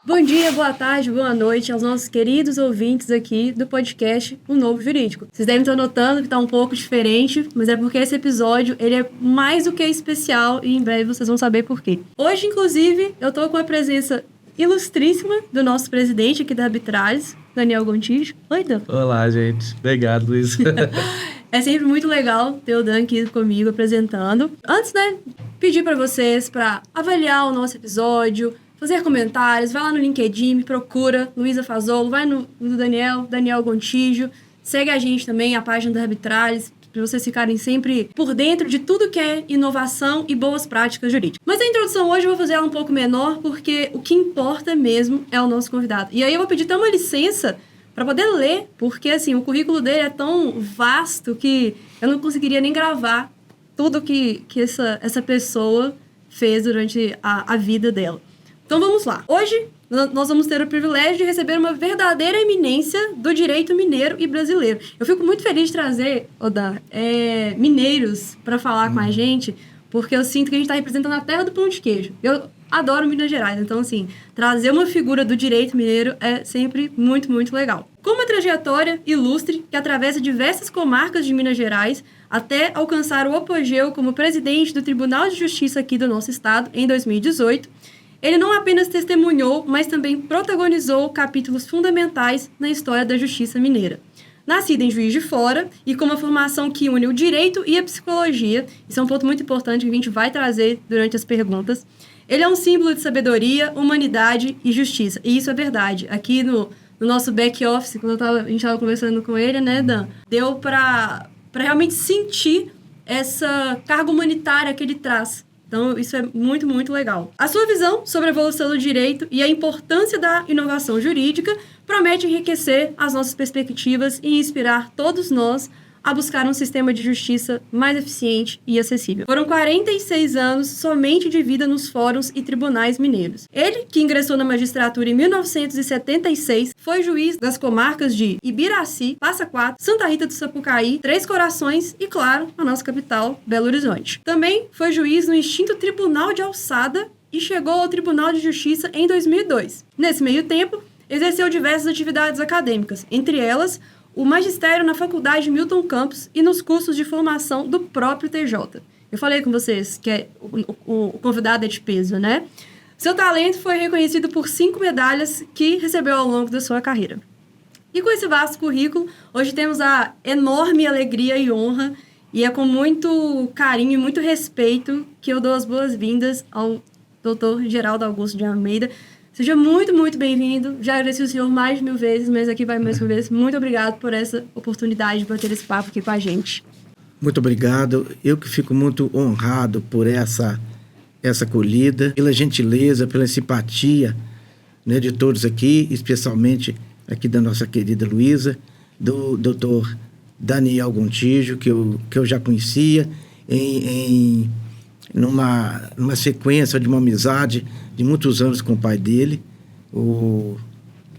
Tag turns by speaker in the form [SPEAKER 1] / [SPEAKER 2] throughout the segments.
[SPEAKER 1] Bom dia, boa tarde, boa noite aos nossos queridos ouvintes aqui do podcast O Novo Jurídico. Vocês devem estar notando que está um pouco diferente, mas é porque esse episódio ele é mais do que especial e em breve vocês vão saber por quê. Hoje, inclusive, eu estou com a presença ilustríssima do nosso presidente aqui da Arbitragens, Daniel Gontijo. Oi, Dan.
[SPEAKER 2] Olá, gente. Obrigado, Luiz.
[SPEAKER 1] É sempre muito legal ter o Dan aqui comigo apresentando. Antes, pedir para vocês para avaliar o nosso episódio, fazer comentários, vai lá no LinkedIn, me procura, Luísa Fazolo, vai no Daniel Gontijo, segue a gente também, a página da Arbitragens, para vocês ficarem sempre por dentro de tudo que é inovação e boas práticas jurídicas. Mas a introdução hoje eu vou fazer ela um pouco menor, porque o que importa mesmo é o nosso convidado. E aí eu vou pedir até uma licença para poder ler, porque assim, o currículo dele é tão vasto que eu não conseguiria nem gravar tudo que essa pessoa fez durante a vida dela. Então vamos lá. Hoje nós vamos ter o privilégio de receber uma verdadeira eminência do direito mineiro e brasileiro. Eu fico muito feliz de trazer, Oda, mineiros para falar com a gente, porque eu sinto que a gente está representando a terra do pão de queijo. Eu adoro Minas Gerais, então assim, trazer uma figura do direito mineiro é sempre muito, muito legal. Com uma trajetória ilustre que atravessa diversas comarcas de Minas Gerais até alcançar o apogeu como presidente do Tribunal de Justiça aqui do nosso estado em 2018, ele não apenas testemunhou, mas também protagonizou capítulos fundamentais na história da justiça mineira. Nascido em Juiz de Fora e com uma formação que une o direito e a psicologia, isso é um ponto muito importante que a gente vai trazer durante as perguntas, ele é um símbolo de sabedoria, humanidade e justiça. E isso é verdade. Aqui no nosso back-office, quando a gente estava conversando com ele, né, Dan? Deu para realmente sentir essa carga humanitária que ele traz. Então, isso é muito, muito legal. A sua visão sobre a evolução do direito e a importância da inovação jurídica promete enriquecer as nossas perspectivas e inspirar todos nós a buscar um sistema de justiça mais eficiente e acessível. Foram 46 anos somente de vida nos fóruns e tribunais mineiros. Ele, que ingressou na magistratura em 1976, foi juiz das comarcas de Ibiraci, Passa Quatro, Santa Rita do Sapucaí, Três Corações e, claro, a nossa capital, Belo Horizonte. Também foi juiz no extinto Tribunal de Alçada e chegou ao Tribunal de Justiça em 2002. Nesse meio tempo, exerceu diversas atividades acadêmicas, entre elas o magistério na Faculdade Milton Campos e nos cursos de formação do próprio TJ. Eu falei com vocês que o convidado é de peso, né? Seu talento foi reconhecido por 5 medalhas que recebeu ao longo da sua carreira. E com esse vasto currículo, hoje temos a enorme alegria e honra, e é com muito carinho e muito respeito que eu dou as boas-vindas ao Dr. Geraldo Augusto de Almeida. Seja muito, muito bem-vindo. Já agradeci o senhor mais de 1000 vezes, mas aqui vai mais uma vez. Muito obrigado por essa oportunidade de bater esse papo aqui com a gente.
[SPEAKER 3] Muito obrigado. Eu que fico muito honrado por essa acolhida, pela gentileza, pela simpatia, né, de todos aqui, especialmente aqui da nossa querida Luísa, do Dr. Daniel Gontijo, que eu já conhecia numa sequência de uma amizade de muitos anos com o pai dele, o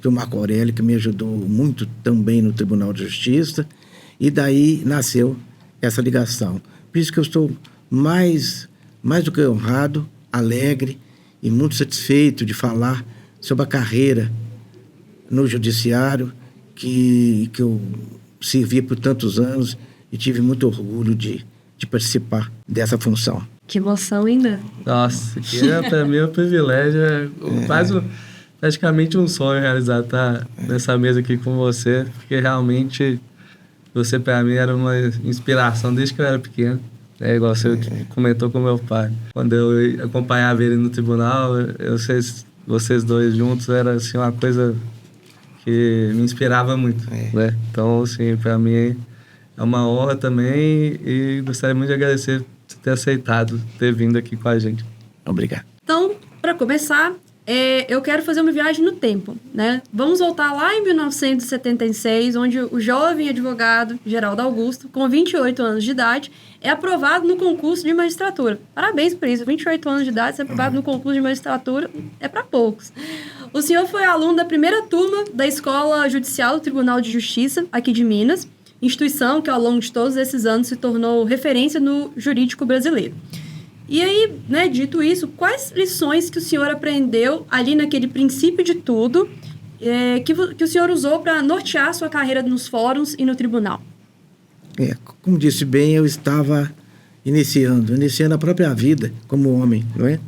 [SPEAKER 3] Marco Aurélio, que me ajudou muito também no Tribunal de Justiça, e daí nasceu essa ligação. Por isso que eu estou mais do que honrado, alegre e muito satisfeito de falar sobre a carreira no judiciário que eu servi por tantos anos e tive muito orgulho de participar dessa função.
[SPEAKER 1] Que emoção ainda.
[SPEAKER 2] Nossa, que para mim é um privilégio, praticamente um sonho realizar estar nessa mesa aqui com você, porque realmente você para mim era uma inspiração desde que eu era pequeno. Igual você comentou com meu pai. Quando eu acompanhava ele no tribunal, vocês dois juntos, era assim, uma coisa que me inspirava muito. Né? Então, assim, para mim é uma honra também e gostaria muito de agradecer por ter aceitado, ter vindo aqui com a gente.
[SPEAKER 3] Obrigado.
[SPEAKER 1] Então, para começar, eu quero fazer uma viagem no tempo, né? Vamos voltar lá em 1976, onde o jovem advogado Geraldo Augusto, com 28 anos de idade, é aprovado no concurso de magistratura. Parabéns por isso, 28 anos de idade, ser aprovado no concurso de magistratura é para poucos. O senhor foi aluno da primeira turma da Escola Judicial do Tribunal de Justiça, aqui de Minas, instituição que ao longo de todos esses anos se tornou referência no jurídico brasileiro. E aí, né, dito isso, quais lições que o senhor aprendeu ali naquele princípio de tudo que o senhor usou para nortear a sua carreira nos fóruns e no tribunal?
[SPEAKER 3] Como disse bem, eu estava iniciando a própria vida como homem, não é?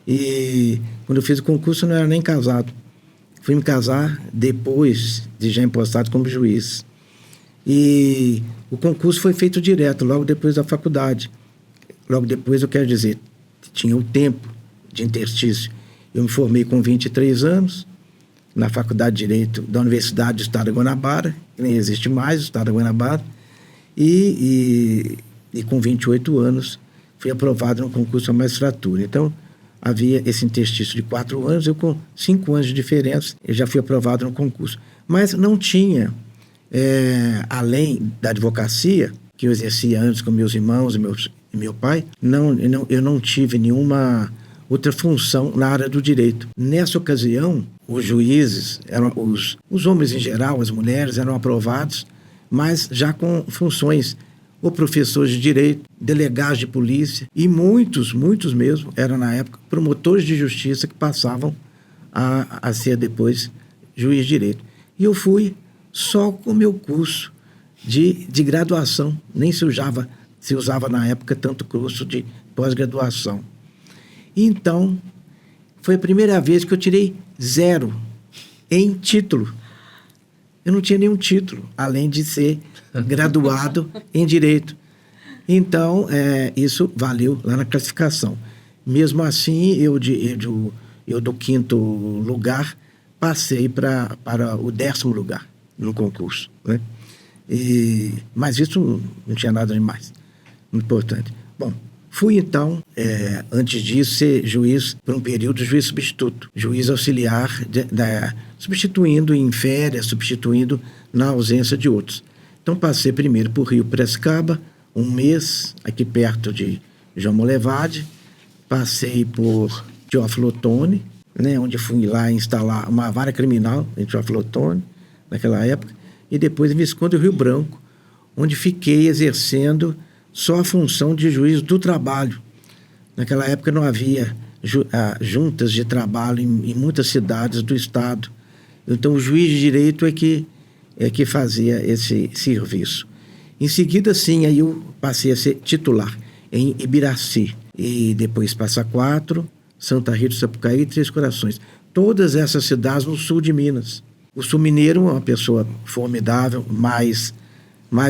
[SPEAKER 3] E quando eu fiz o concurso eu não era nem casado. Fui me casar depois de já impostado como juiz. E o concurso foi feito direto, logo depois da faculdade. Logo depois, eu quero dizer, tinha o tempo de interstício. Eu me formei com 23 anos, na Faculdade de Direito da Universidade do Estado da Guanabara, que nem existe mais, o Estado da Guanabara, e com 28 anos fui aprovado no concurso de magistratura. Então, havia esse interstício de 4 anos, eu com 5 anos de diferença, eu já fui aprovado no concurso. Mas não tinha, além da advocacia, que eu exercia antes com meus irmãos e meu pai, eu não tive nenhuma outra função na área do direito. Nessa ocasião, os juízes, os homens em geral, as mulheres, eram aprovados, mas já com funções, ou professores de direito, delegados de polícia, e muitos mesmo, eram na época promotores de justiça que passavam a ser depois juiz de direito. E eu fui só com o meu curso de graduação, nem se usava na época tanto curso de pós-graduação. Então, foi a primeira vez que eu tirei 0 em título. Eu não tinha nenhum título, além de ser graduado em Direito. Então, isso valeu lá na classificação. Mesmo assim, eu do 5º lugar, passei para o 10º lugar no concurso, né? Mas isso não tinha nada demais, muito importante. Bom, fui então, antes disso, ser juiz por um período, juiz substituto, juiz auxiliar, substituindo em férias, substituindo na ausência de outros. Então passei primeiro por Rio Piracicaba, 1 mês, aqui perto de João Molevade, passei por Teófilo Otoni, né, onde fui lá instalar uma vara criminal em Teófilo Otoni, naquela época, e depois em Visconde do Rio Branco, onde fiquei exercendo só a função de juiz do trabalho. Naquela época não havia juntas de trabalho em muitas cidades do estado. Então o juiz de direito é que fazia esse serviço. Em seguida, sim, aí eu passei a ser titular em Ibiraci, e depois Passa Quatro, Santa Rita, Sapucaí e Três Corações. Todas essas cidades no sul de Minas. O sul mineiro é uma pessoa formidável, mais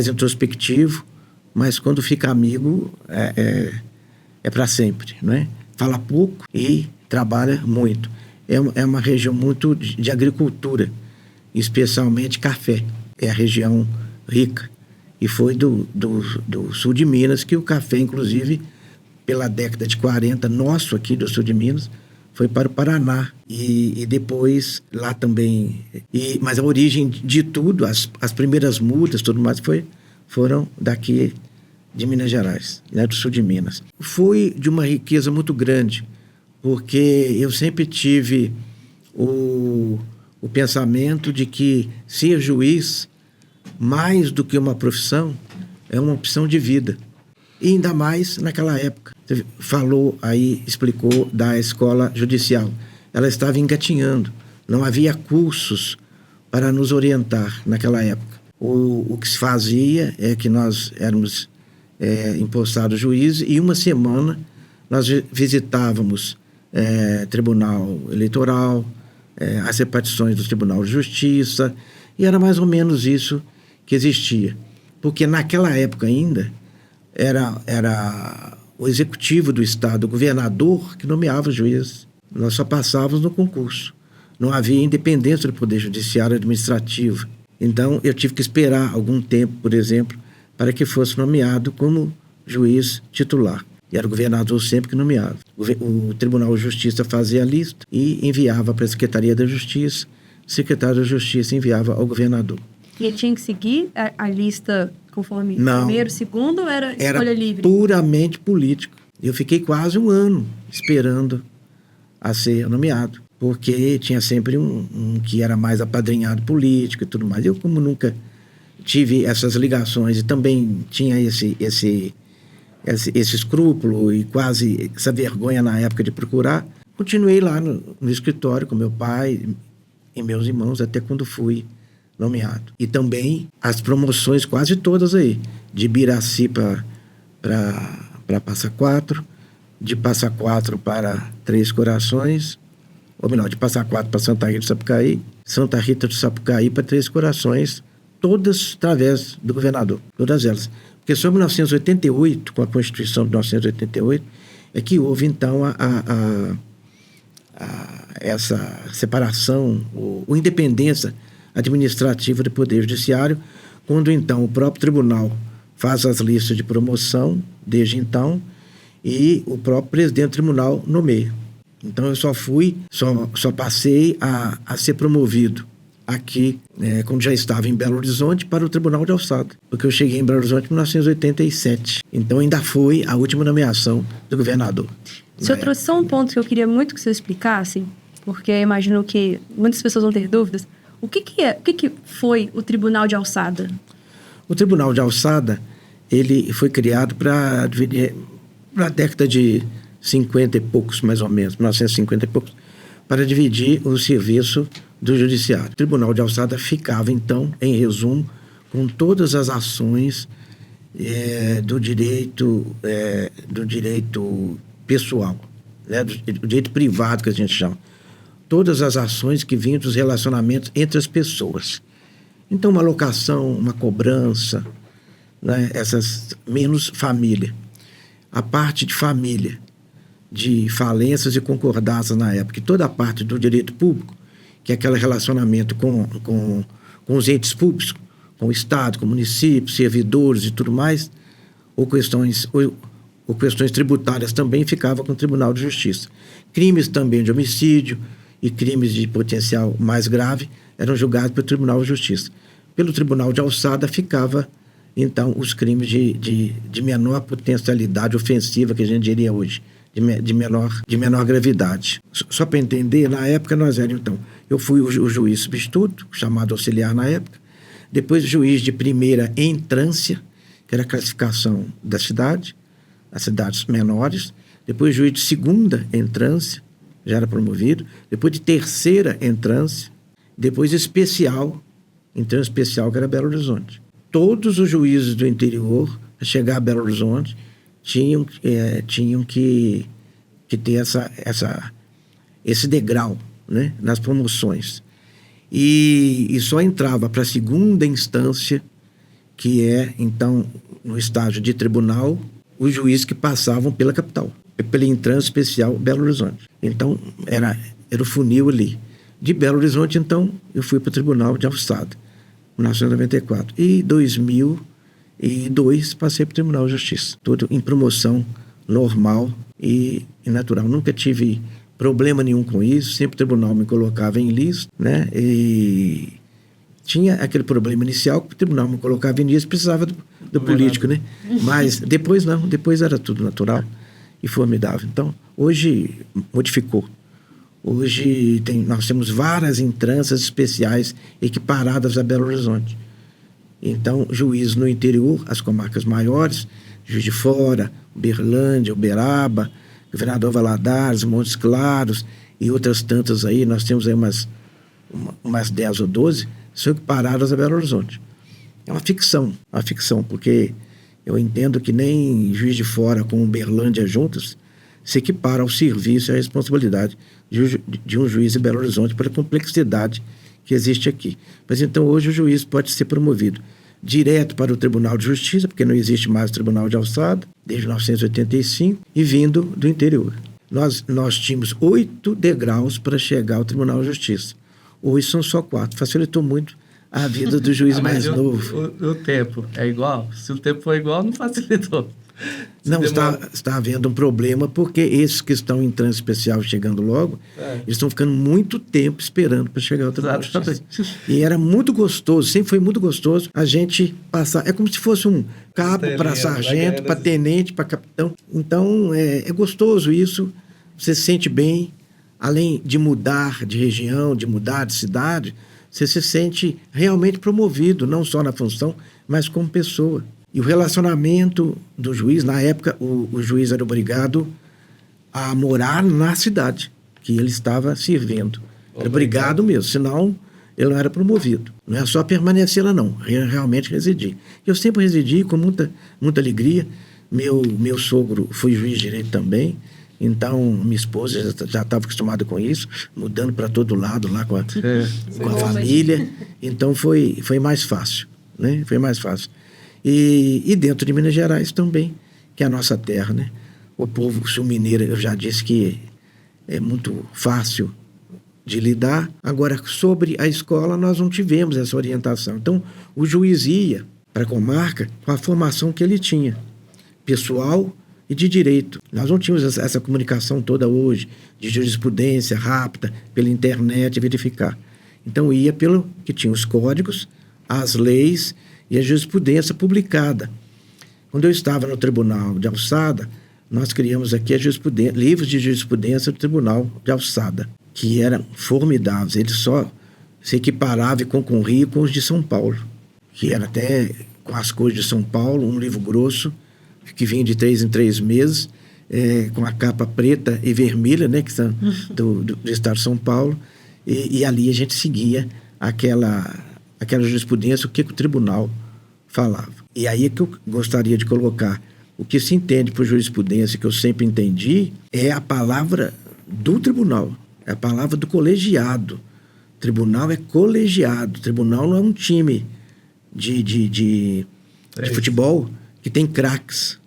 [SPEAKER 3] introspectivo, mas quando fica amigo é para sempre, não é? Fala pouco e trabalha muito. É uma região muito de agricultura, especialmente café. É a região rica. E foi do sul de Minas que o café, inclusive, pela década de 40, nosso aqui do sul de Minas, foi para o Paraná. E depois lá também. Mas a origem de tudo, as primeiras mudas, tudo mais, foram daqui de Minas Gerais, né, do sul de Minas. Foi de uma riqueza muito grande, porque eu sempre tive o pensamento de que ser juiz, mais do que uma profissão, é uma opção de vida. E ainda mais naquela época. Você falou aí, explicou da escola judicial. Ela estava engatinhando. Não havia cursos para nos orientar naquela época. O que se fazia é que nós éramos empossados juízes, e uma semana nós visitávamos Tribunal Eleitoral, as repartições do Tribunal de Justiça, e era mais ou menos isso que existia. Porque naquela época ainda era o executivo do Estado, o governador, que nomeava os juízes. Nós só passávamos no concurso. Não havia independência do Poder Judiciário Administrativo. Então, eu tive que esperar algum tempo, por exemplo, para que fosse nomeado como juiz titular. E era o governador sempre que nomeava. O Tribunal de Justiça fazia a lista e enviava para a Secretaria da Justiça. O secretário da Justiça enviava ao governador.
[SPEAKER 1] E ele tinha que seguir a lista conforme
[SPEAKER 3] Não,
[SPEAKER 1] primeiro, segundo, ou era escolha livre?
[SPEAKER 3] Era puramente político. Eu fiquei quase 1 ano esperando a ser nomeado, porque tinha sempre um que era mais apadrinhado político e tudo mais. Eu, como nunca tive essas ligações e também tinha esse escrúpulo e quase essa vergonha na época de procurar, continuei lá no escritório com meu pai e meus irmãos até quando fui nomeado. E também as promoções quase todas aí, de Biraci para Passa Quatro, de Passa Quatro para Três Corações, ou melhor, de Passa Quatro para Santa Rita do Sapucaí, Santa Rita do Sapucaí para Três Corações, todas através do governador, todas elas. Porque só em 1988, com a Constituição de 1988, é que houve então essa separação, ou independência administrativa do Poder Judiciário, quando então o próprio tribunal faz as listas de promoção, desde então, e o próprio presidente do tribunal nomeia. Então eu só passei a ser promovido aqui, quando já estava em Belo Horizonte, para o Tribunal de Alçada, porque eu cheguei em Belo Horizonte em 1987. Então ainda foi a última nomeação do governador.
[SPEAKER 1] O senhor trouxe só um ponto que eu queria muito que o senhor explicasse, porque eu imagino que muitas pessoas vão ter dúvidas. O que foi o Tribunal de Alçada?
[SPEAKER 3] O Tribunal de Alçada, ele foi criado para a década de 50 e poucos, mais ou menos, 1950 e poucos, para dividir o serviço do Judiciário. O Tribunal de Alçada ficava, então, em resumo, com todas as ações do direito pessoal, né, do direito privado, que a gente chama. Todas as ações que vinham dos relacionamentos entre as pessoas. Então, uma locação, uma cobrança, né, menos família. A parte de família, de falências e concordâncias na época, e toda a parte do direito público, que é aquele relacionamento com os entes públicos, com o Estado, com o município, servidores e tudo mais, ou questões tributárias também ficava com o Tribunal de Justiça. Crimes também de homicídio e crimes de potencial mais grave eram julgados pelo Tribunal de Justiça. Pelo Tribunal de Alçada ficava, então, os crimes de menor potencialidade ofensiva, que a gente diria hoje, de menor gravidade. Só para entender, na época nós éramos, então, eu fui o juiz substituto, chamado auxiliar na época, depois juiz de primeira entrância, que era a classificação da cidade, as cidades menores, depois juiz de segunda entrância, já era promovido, depois de terceira entrância, depois especial, entrância especial, que era Belo Horizonte. Todos os juízes do interior, a chegar a Belo Horizonte, tinham que ter esse degrau, né, nas promoções. E só entrava para a segunda instância, que é, então, no estágio de tribunal, os juízes que passavam pela capital, pela entrância especial Belo Horizonte. Então, era o funil ali. De Belo Horizonte, então, eu fui para o Tribunal de Alçada, em 1994. E em 2002, passei para o Tribunal de Justiça. Tudo em promoção normal e natural. Nunca tive problema nenhum com isso. Sempre o tribunal me colocava em lista, né? E tinha aquele problema inicial que o tribunal me colocava em lista, precisava do político, né? Mas depois não. Depois era tudo natural e formidável. Então, hoje modificou. Hoje nós temos várias entrâncias especiais equiparadas a Belo Horizonte. Então, juízes no interior, as comarcas maiores, Juiz de Fora, Uberlândia, Uberaba, Governador Valadares, Montes Claros e outras tantas aí, nós temos aí umas 10 ou 12, são equiparadas a Belo Horizonte. É uma ficção, porque eu entendo que nem Juiz de Fora com Uberlândia juntas se equipara ao serviço e à responsabilidade de um juiz em Belo Horizonte pela complexidade que existe aqui. Mas então hoje o juiz pode ser promovido direto para o Tribunal de Justiça, porque não existe mais o Tribunal de Alçada, desde 1985, e vindo do interior. Nós tínhamos 8 degraus para chegar ao Tribunal de Justiça. Hoje são só 4. Facilitou muito a vida do juiz mais novo.
[SPEAKER 2] O tempo é igual? Se o tempo for igual, não facilitou.
[SPEAKER 3] Não, está havendo um problema, porque esses que estão em trânsito especial chegando logo, eles estão ficando muito tempo esperando para chegar ao Tribunal de Justiça. E era muito gostoso, sempre foi muito gostoso a gente passar. É como se fosse um cabo para sargento, para tenente, para capitão. Então, é gostoso isso, você se sente bem, além de mudar de região, de mudar de cidade, você se sente realmente promovido, não só na função, mas como pessoa. E o relacionamento do juiz, na época, o juiz era obrigado a morar na cidade que ele estava servindo. Era obrigado mesmo, senão ele não era promovido. Não é só permanecer lá, não. Realmente residir. Eu sempre residi com muita alegria. Meu sogro foi juiz de direito também. Então, minha esposa já estava acostumada com isso, mudando para todo lado lá com a família. Então, foi mais fácil, né? Foi mais fácil. E dentro de Minas Gerais também, que é a nossa terra, né? O povo sul-mineiro, eu já disse que é muito fácil de lidar. Agora, sobre a escola, nós não tivemos essa orientação. Então, o juiz ia para a comarca com a formação que ele tinha, pessoal e de direito. Nós não tínhamos essa comunicação toda hoje, de jurisprudência rápida, pela internet, verificar. Então, ia pelo que tinha os códigos, as leis e a jurisprudência publicada. Quando eu estava no Tribunal de Alçada, nós criamos aqui livros de jurisprudência do Tribunal de Alçada, que eram formidáveis. Eles só se equiparavam e concorriam com os de São Paulo, que era até com as cores de São Paulo, um livro grosso, que vinha de 3 em 3 meses, com a capa preta e vermelha, né, que são do Estado de São Paulo, e ali a gente seguia aquela jurisprudência, o que o tribunal falava. E aí é que eu gostaria de colocar, o que se entende por jurisprudência, que eu sempre entendi, é a palavra do tribunal, é a palavra do colegiado. Tribunal é colegiado, tribunal não é um time de futebol que tem craques,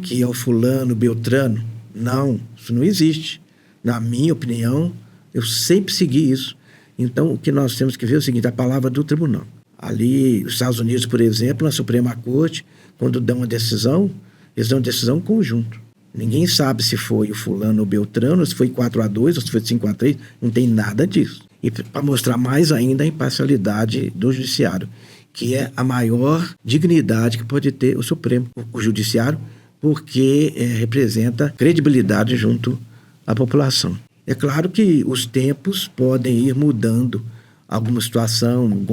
[SPEAKER 3] que é o fulano, beltrano. Não, isso não existe. Na minha opinião, eu sempre segui isso. Então, o que nós temos que ver é o seguinte, a palavra do tribunal. Ali, os Estados Unidos, por exemplo, na Suprema Corte, quando dão uma decisão, eles dão uma decisão conjunto. Ninguém sabe se foi o fulano ou o beltrano, se foi 4-2 ou se foi 5-3, não tem nada disso. E para mostrar mais ainda a imparcialidade do judiciário, que é a maior dignidade que pode ter o Supremo, o judiciário, porque representa credibilidade junto à população. É claro que os tempos podem ir mudando alguma situação,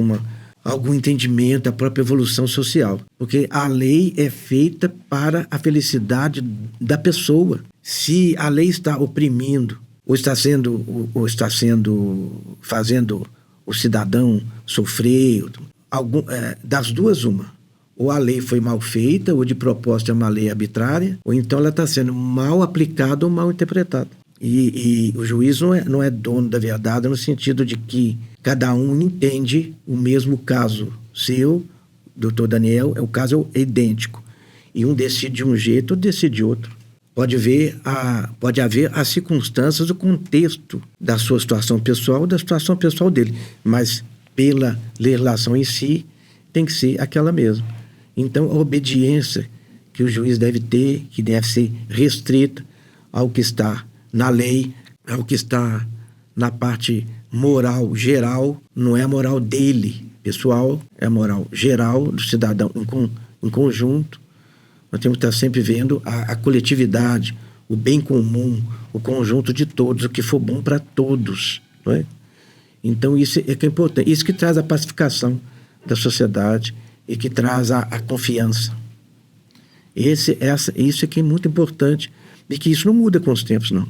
[SPEAKER 3] algum entendimento, a própria evolução social, porque a lei é feita para a felicidade da pessoa. Se a lei está oprimindo ou está fazendo o cidadão sofrer, das duas uma. Ou a lei foi mal feita, ou de propósito é uma lei arbitrária, ou então ela está sendo mal aplicada ou mal interpretada. E o juiz não é dono da verdade no sentido de que cada um entende o mesmo caso. Seu, doutor Daniel, o caso é idêntico. E um decide de um jeito, outro decide de outro. Pode haver as circunstâncias, o contexto da sua situação pessoal, da situação pessoal dele, mas pela legislação em si, tem que ser aquela mesma. Então, a obediência que o juiz deve ter, que deve ser restrita ao que está na lei, ao que está na parte moral geral, não é a moral dele, pessoal, é a moral geral do cidadão em conjunto. Nós temos que estar sempre vendo a coletividade, o bem comum, o conjunto de todos, o que for bom para todos, não é? Então, isso é que é importante. Isso que traz a pacificação da sociedade e que traz a confiança. Isso é que é muito importante. E que isso não muda com os tempos, não.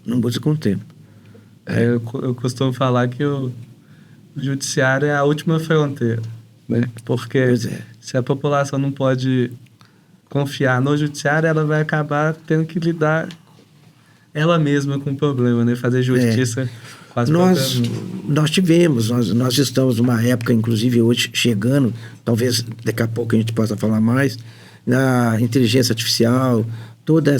[SPEAKER 3] Não muda com o tempo.
[SPEAKER 2] Eu costumo falar que o judiciário é a última fronteira, né? Porque se a população não pode confiar no judiciário, ela vai acabar tendo que lidar ela mesma com o problema, né? Fazer justiça com as próprias... Nós estamos numa época, inclusive hoje, chegando, talvez daqui a pouco a gente possa falar mais, na inteligência artificial, toda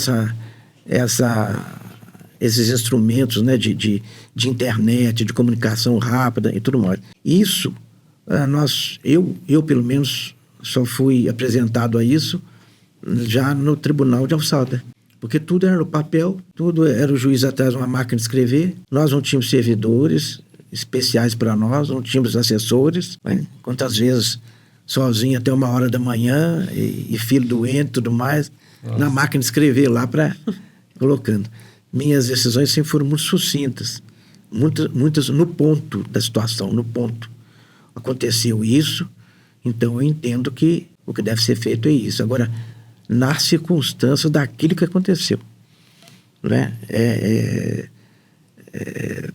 [SPEAKER 2] esses instrumentos, né, de internet, de comunicação rápida e tudo mais. Isso, eu pelo menos só fui apresentado a isso já no Tribunal de Alçada. Porque tudo era no papel, tudo era o juiz atrás de uma máquina de escrever. Nós não tínhamos servidores especiais para nós, não tínhamos assessores. Né? Quantas vezes sozinho até 1h da manhã, e filho doente e tudo mais, na máquina de escrever lá para colocando. Minhas decisões sempre foram muito sucintas, muitas no ponto da situação, no ponto. Aconteceu isso, então eu entendo que
[SPEAKER 3] O que deve ser feito é isso. Agora, nas circunstâncias daquilo que aconteceu, né?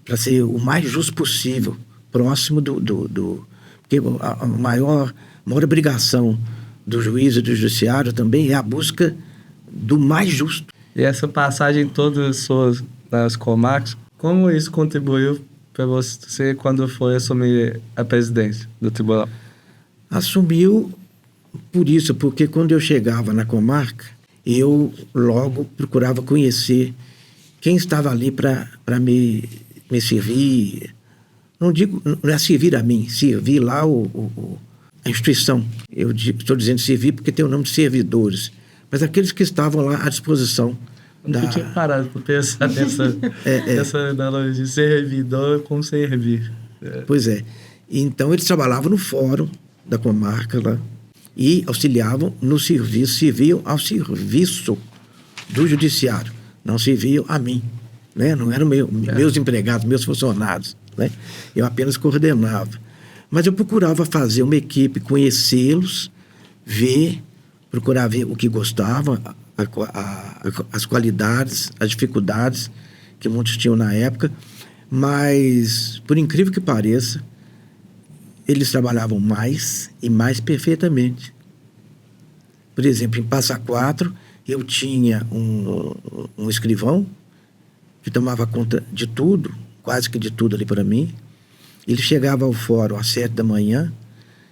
[SPEAKER 3] Para ser o mais justo possível, próximo porque a maior obrigação do juiz e do judiciário também é a busca do mais justo.
[SPEAKER 2] E essa passagem todas suas nas comarcas, como isso contribuiu para você quando foi assumir a presidência do tribunal?
[SPEAKER 3] Assumiu por isso, porque quando eu chegava na comarca, eu logo procurava conhecer quem estava ali para me servir. Não é servir a mim, servir lá a instituição. Eu estou dizendo servir porque tem o nome de servidores, mas aqueles que estavam lá à disposição.
[SPEAKER 2] Eu tinha parado para pensar nessa analogia de servidor com servir.
[SPEAKER 3] Pois é. Então, eles trabalhavam no fórum da comarca lá e auxiliavam no serviço, serviam ao serviço do judiciário, não serviam a mim, né? Não eram meus empregados, meus funcionários, né? Eu apenas coordenava. Mas eu procurava fazer uma equipe, conhecê-los, procurar ver o que gostavam, as qualidades, as dificuldades que muitos tinham na época, mas, por incrível que pareça, eles trabalhavam mais e mais perfeitamente. Por exemplo, em Passa Quatro, eu tinha um escrivão que tomava conta de tudo, quase que de tudo ali para mim. Ele chegava ao fórum às 7 da manhã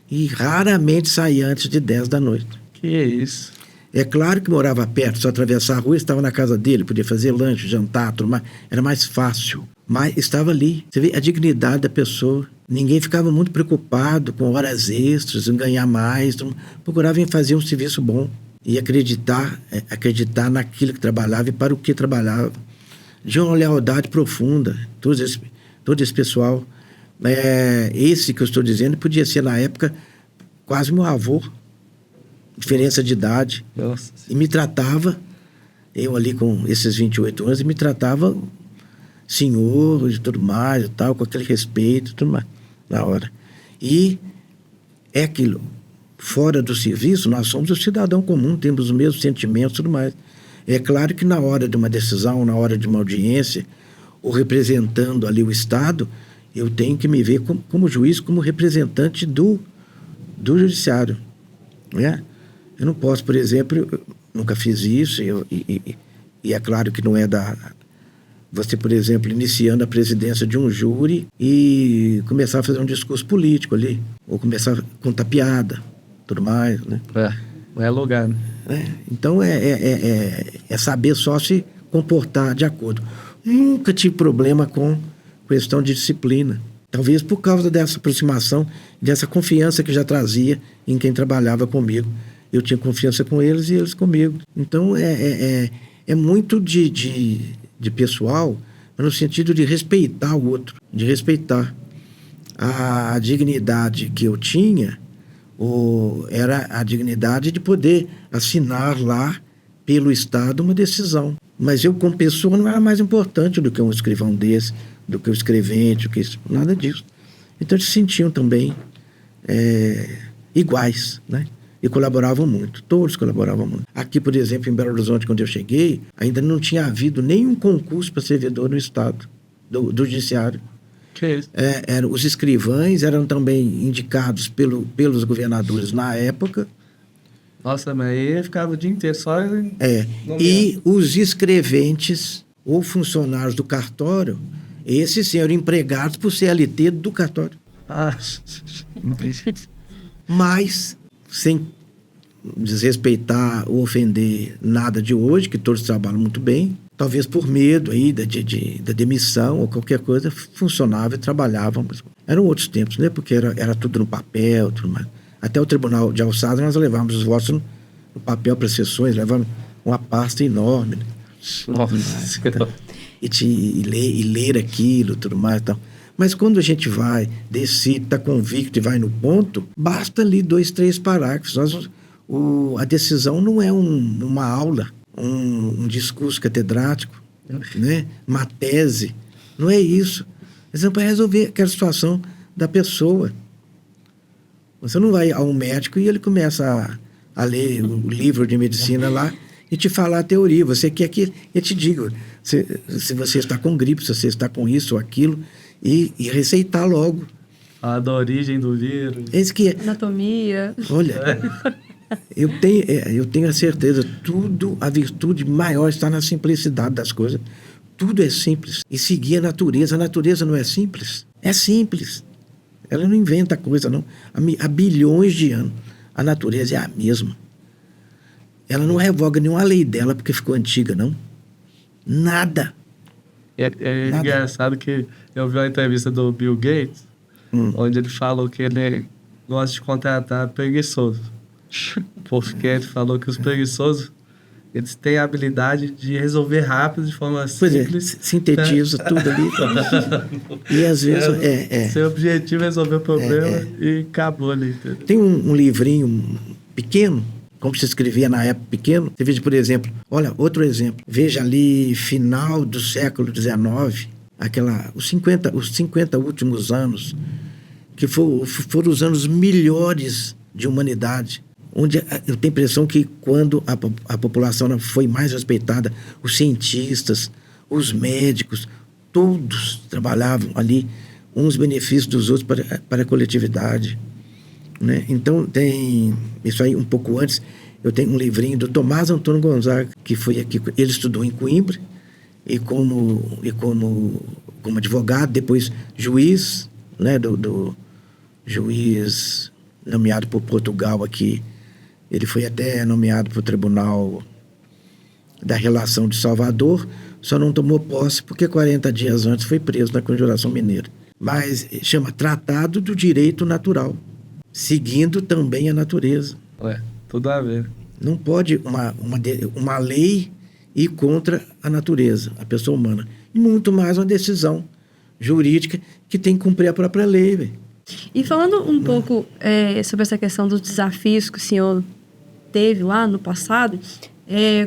[SPEAKER 3] e raramente saía antes de 10 da noite.
[SPEAKER 2] Que isso?
[SPEAKER 3] É claro que morava perto, só atravessar a rua, estava na casa dele, podia fazer lanche, jantar, tudo mais, era mais fácil. Mas estava ali. Você vê a dignidade da pessoa. Ninguém ficava muito preocupado com horas extras, em ganhar mais. Procurava em fazer um serviço bom e acreditar naquilo que trabalhava e para o que trabalhava. De uma lealdade profunda. Todo esse pessoal. Esse que eu estou dizendo podia ser, na época, quase meu avô. Diferença de idade.
[SPEAKER 2] Nossa.
[SPEAKER 3] E me tratava, eu ali com esses 28 anos, e me tratava senhor e tudo mais, e tal, com aquele respeito, tudo mais, na hora. E é aquilo, fora do serviço, nós somos o cidadão comum, temos os mesmos sentimentos, tudo mais. É claro que na hora de uma decisão, na hora de uma audiência, ou representando ali o Estado, eu tenho que me ver como juiz, como representante do judiciário, né? Eu não posso, por exemplo, eu nunca fiz isso, e é claro que não é você, por exemplo, iniciando a presidência de um júri e começar a fazer um discurso político ali, ou começar a contar piada, tudo mais, né?
[SPEAKER 2] Não é lugar, né?
[SPEAKER 3] Então, é saber só se comportar de acordo. Nunca tive problema com questão de disciplina. Talvez por causa dessa aproximação, dessa confiança que já trazia em quem trabalhava comigo. Eu tinha confiança com eles e eles comigo. Então, é muito de pessoal, mas no sentido de respeitar o outro, de respeitar. A dignidade que eu tinha era a dignidade de poder assinar lá pelo Estado uma decisão. Mas eu, como pessoa, não era mais importante do que um escrivão desse, do que o escrevente, nada disso. Então, eles se sentiam também iguais, né? E colaboravam muito, todos colaboravam muito. Aqui, por exemplo, em Belo Horizonte, quando eu cheguei, ainda não tinha havido nenhum concurso para servidor no Estado, do Judiciário.
[SPEAKER 2] Que é isso?
[SPEAKER 3] Os escrivães eram também indicados pelos governadores na época.
[SPEAKER 2] Nossa, mas aí ficava o dia inteiro só...
[SPEAKER 3] E os escreventes ou funcionários do cartório, esses sim, eram empregados por CLT do cartório. Mas, sem desrespeitar ou ofender nada de hoje, que todos trabalham muito bem, talvez por medo aí da demissão ou qualquer coisa, funcionava e trabalhavam. Eram outros tempos, né? Porque era tudo no papel, tudo mais. Até o Tribunal de Alçada nós levávamos os votos no papel para sessões, levávamos uma pasta enorme. Né?
[SPEAKER 2] Nossa.
[SPEAKER 3] E ler aquilo, tudo mais e tal. Mas quando a gente vai, decide, está convicto e vai no ponto, basta ali 2, 3 parágrafos. A decisão não é uma aula, um discurso catedrático, né? Uma tese. Não é isso. Mas é para resolver aquela situação da pessoa. Você não vai a um médico e ele começa a ler o livro de medicina lá e te falar a teoria. Você quer que ele te diga se você está com gripe, se você está com isso ou aquilo, e receitar logo.
[SPEAKER 2] A da origem do vírus.
[SPEAKER 3] Esse que é.
[SPEAKER 1] Anatomia.
[SPEAKER 3] Olha, eu tenho a certeza, a virtude maior está na simplicidade das coisas. Tudo é simples. E seguir a natureza. A natureza não é simples? É simples. Ela não inventa coisa, não. Há bilhões de anos. A natureza é a mesma. Ela não revoga nenhuma lei dela porque ficou antiga, não. Nada.
[SPEAKER 2] É
[SPEAKER 3] Nada.
[SPEAKER 2] engraçado que eu vi uma entrevista do Bill Gates, onde ele falou que ele gosta de contratar preguiçoso. Porque ele falou que os preguiçosos, eles têm a habilidade de resolver rápido, de forma simples.
[SPEAKER 3] Sintetiza tudo ali. E às vezes...
[SPEAKER 2] Seu objetivo é resolver o problema e acabou ali. Entendeu?
[SPEAKER 3] Tem um livrinho pequeno, como se escrevia na época pequeno. Você veja, por exemplo, olha, outro exemplo. Veja ali, final do século XIX, os 50 últimos anos, que foram os anos melhores de humanidade, onde eu tenho a impressão que quando a população foi mais respeitada, os cientistas, os médicos, todos trabalhavam ali, uns benefícios dos outros para a coletividade, né? Então, tem isso aí um pouco antes, eu tenho um livrinho do Tomás Antônio Gonzaga, que foi aqui, ele estudou em Coimbra, e como advogado, depois juiz, né, do juiz nomeado por Portugal aqui. Ele foi até nomeado para o Tribunal da Relação de Salvador, só não tomou posse porque 40 dias antes foi preso na Conjuração Mineira. Mas chama Tratado do Direito Natural, seguindo também a natureza.
[SPEAKER 2] Tudo a ver.
[SPEAKER 3] Não pode uma lei ir contra a natureza, a pessoa humana. E muito mais uma decisão jurídica que tem que cumprir a própria lei. Véio.
[SPEAKER 1] E falando um pouco sobre essa questão dos desafios que o senhor teve lá no passado,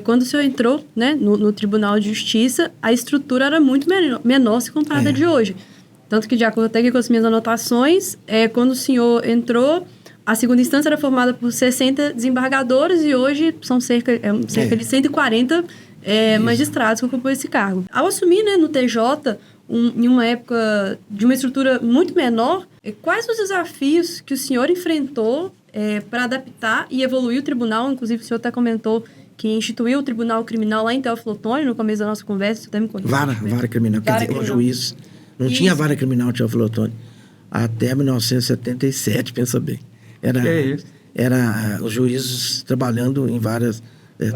[SPEAKER 1] quando o senhor entrou, né, no Tribunal de Justiça, a estrutura era muito menor se comparada de hoje. Tanto que, de acordo até aqui com as minhas anotações, quando o senhor entrou, a segunda instância era formada por 60 desembargadores e hoje são cerca de 140 magistrados que ocupam esse cargo. Ao assumir, né, no TJ, em uma época de uma estrutura muito menor, quais os desafios que o senhor enfrentou para adaptar e evoluir o tribunal? Inclusive, o senhor até comentou que instituiu o Tribunal Criminal lá em Teófilo Otoni, no começo da nossa conversa, você até me contou.
[SPEAKER 3] Vara criminal, quer dizer, um juiz. Não tinha vara criminal em Teófilo Otoni até 1977, pensa bem. Era os juízes trabalhando em várias,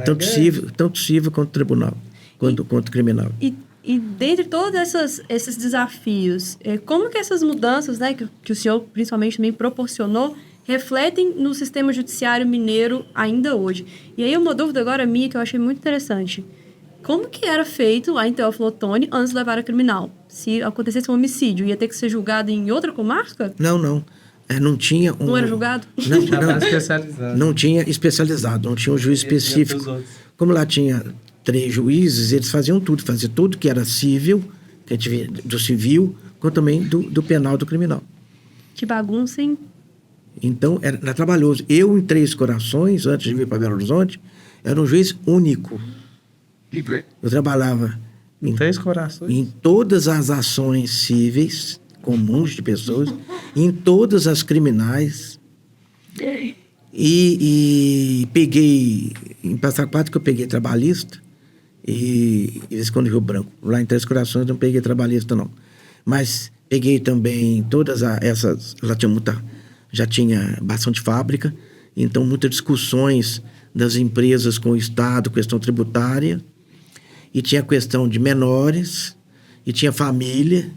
[SPEAKER 3] tanto civil quanto tribunal, quanto criminal.
[SPEAKER 1] E dentre todos esses desafios, como que essas mudanças, né, que o senhor principalmente também proporcionou, refletem no sistema judiciário mineiro ainda hoje? E aí uma dúvida agora minha que eu achei muito interessante. Como que era feito lá em Teófilo Otoni antes da vara criminal? Se acontecesse um homicídio, ia ter que ser julgado em outra comarca?
[SPEAKER 3] Não. Não tinha
[SPEAKER 1] Não era julgado?
[SPEAKER 3] Não,
[SPEAKER 2] especializado.
[SPEAKER 3] Não tinha especializado, não tinha um juiz específico. Como lá tinha 3 juízes, eles faziam tudo que era civil, que a gente vê do civil, quanto também do penal, do criminal.
[SPEAKER 1] Que bagunça, hein?
[SPEAKER 3] Então, era trabalhoso. Eu, em Três Corações, antes de vir para Belo Horizonte, era um juiz único. Eu trabalhava
[SPEAKER 2] em Três Corações,
[SPEAKER 3] em todas as ações cíveis, comuns de pessoas, em todas as criminais. E peguei, em Passar Quatro, que eu peguei trabalhista, e Visconde Rio Branco. Lá em Três Corações não peguei trabalhista, não. Mas peguei também todas essas... Já tinha bastante fábrica, então muitas discussões das empresas com o Estado, questão tributária, e tinha questão de menores, e tinha família...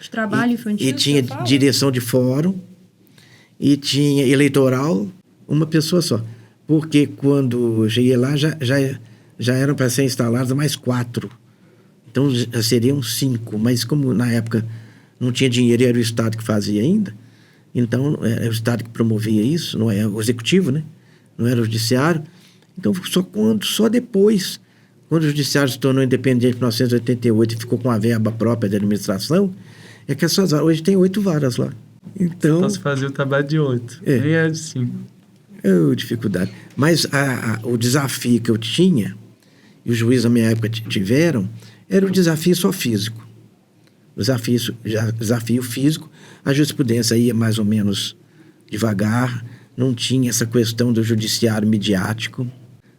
[SPEAKER 1] De trabalho infantil.
[SPEAKER 3] E tinha direção de fórum, e tinha eleitoral, uma pessoa só. Porque quando eu cheguei lá, já eram para ser instaladas mais 4. Então, já seriam 5. Mas como na época não tinha dinheiro e era o Estado que fazia ainda, então era o Estado que promovia isso, não é o Executivo, né? Não era o Judiciário. Então, só depois, quando o Judiciário se tornou independente em 1988 e ficou com a verba própria da administração, é que essas varas, hoje tem 8 varas lá. Então,
[SPEAKER 2] Então, se fazia o trabalho de 8. Nem é de 5.
[SPEAKER 3] dificuldade. Mas o desafio que eu tinha, e os juízes na minha época tiveram, era o desafio só físico. Desafio físico, a jurisprudência ia mais ou menos devagar, não tinha essa questão do judiciário midiático.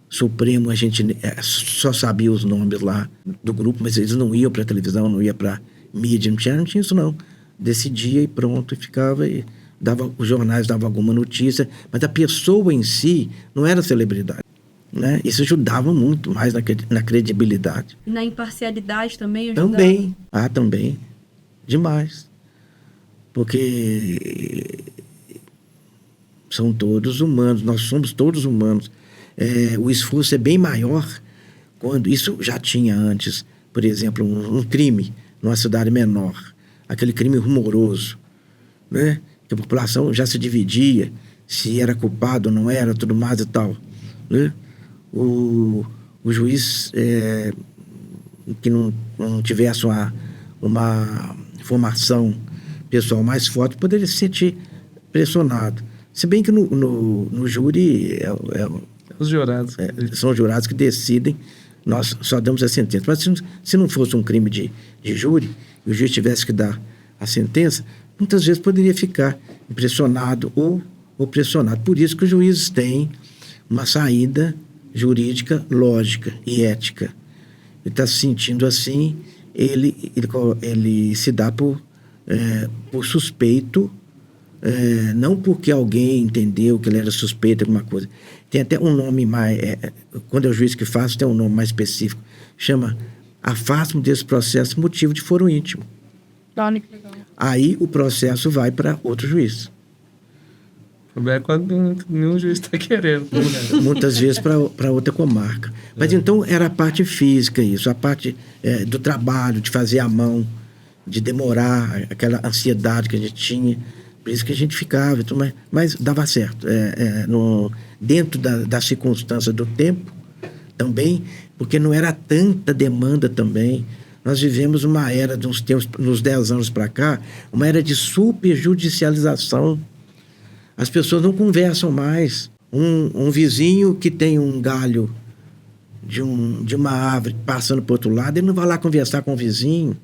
[SPEAKER 3] Supremo, a gente só sabia os nomes lá do grupo, mas eles não iam para a televisão, não iam para mídia, não tinha isso não. Decidia e pronto, e ficava, e os jornais davam alguma notícia, mas a pessoa em si não era celebridade, né? Isso ajudava muito mais na credibilidade.
[SPEAKER 1] E na imparcialidade também ajudava?
[SPEAKER 3] Também. Demais. Porque são todos humanos, nós somos todos humanos. O esforço é bem maior quando... Isso já tinha antes, por exemplo, um crime numa cidade menor, aquele crime rumoroso, né? Que a população já se dividia se era culpado ou não era, tudo mais e tal, né? O juiz que não tivesse uma formação pessoal mais forte poderia se sentir pressionado. Se bem que no júri
[SPEAKER 2] Os jurados.
[SPEAKER 3] são os jurados que decidem, nós só damos a sentença. Mas se não fosse um crime de júri, e o juiz tivesse que dar a sentença, muitas vezes poderia ficar impressionado ou pressionado. Por isso que os juízes têm uma saída jurídica, lógica e ética. Ele está se sentindo assim, ele se dá por suspeito, não porque alguém entendeu que ele era suspeito de alguma coisa. Tem até um nome mais... quando é o juiz que faz, tem um nome mais específico. Chama afasta-me desse processo motivo de foro íntimo. Aí o processo vai para outro juiz.
[SPEAKER 2] O problema é quando nenhum juiz está querendo.
[SPEAKER 3] Muitas vezes para outra comarca. Mas então era a parte física isso, a parte do trabalho, de fazer à mão, de demorar, aquela ansiedade que a gente tinha. Por isso que a gente ficava, então, mas dava certo. Dentro da circunstância do tempo também, porque não era tanta demanda também. Nós vivemos uma era, de uns tempos, nos 10 anos para cá, uma era de superjudicialização. As pessoas não conversam mais. Um vizinho que tem um galho de uma árvore passando para o outro lado, ele não vai lá conversar com o vizinho.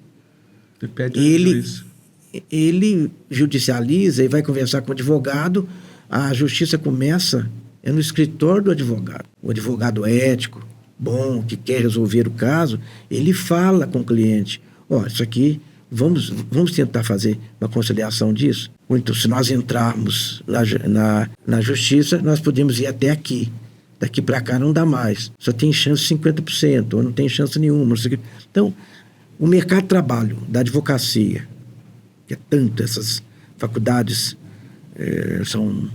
[SPEAKER 3] Ele judicializa e vai conversar com o advogado, a justiça começa no escritório do advogado. O advogado ético, bom, que quer resolver o caso, ele fala com o cliente, isso aqui, vamos tentar fazer uma conciliação disso? Ou então, se nós entrarmos na justiça, nós podemos ir até aqui. Daqui para cá não dá mais. Só tem chance de 50%, ou não tem chance nenhuma. Não sei o que. Então, o mercado de trabalho da advocacia, que é tanto, essas faculdades são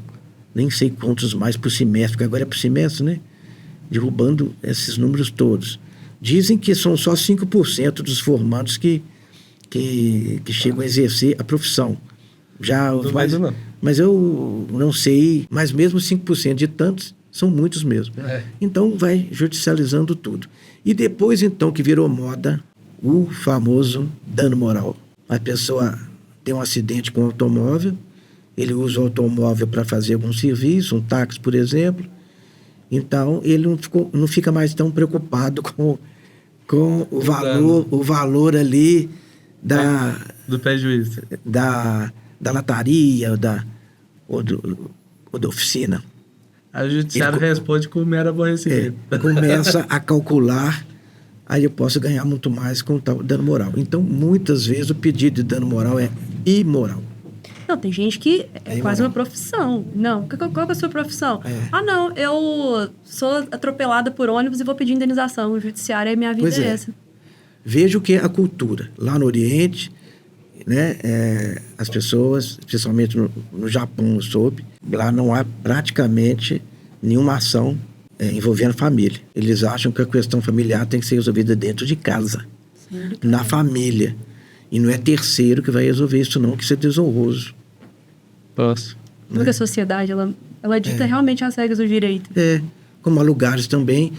[SPEAKER 3] nem sei quantos mais por semestre, porque agora é por semestre, né? Derrubando esses números todos. Dizem que são só 5% dos formandos que chegam a exercer a profissão. Mas eu não sei, mas mesmo 5% de tantos são muitos mesmo. Então vai judicializando tudo. E depois então que virou moda o famoso dano moral. A pessoa tem um acidente com o automóvel, ele usa o automóvel para fazer algum serviço, um táxi, por exemplo. Então ele não fica mais tão preocupado com o valor ali
[SPEAKER 2] do prejuízo,
[SPEAKER 3] da lataria ou da oficina.
[SPEAKER 2] A judiciária responde com mero aborrecimento.
[SPEAKER 3] Começa a calcular, aí eu posso ganhar muito mais com o tal dano moral. Então, muitas vezes, o pedido de dano moral é imoral.
[SPEAKER 1] Não, tem gente que é quase uma profissão. Não, qual é a sua profissão? Não, eu sou atropelada por ônibus e vou pedir indenização. O judiciário é minha vida essa.
[SPEAKER 3] Veja o que é a cultura. Lá no Oriente, né, as pessoas, especialmente no Japão, eu soube, lá não há praticamente nenhuma ação envolvendo família. Eles acham que a questão familiar tem que ser resolvida dentro de casa, na família. E não é terceiro que vai resolver isso não, que isso é desonroso.
[SPEAKER 2] Posso.
[SPEAKER 1] Porque a sociedade, ela dita realmente as regras do direito.
[SPEAKER 3] Como há lugares também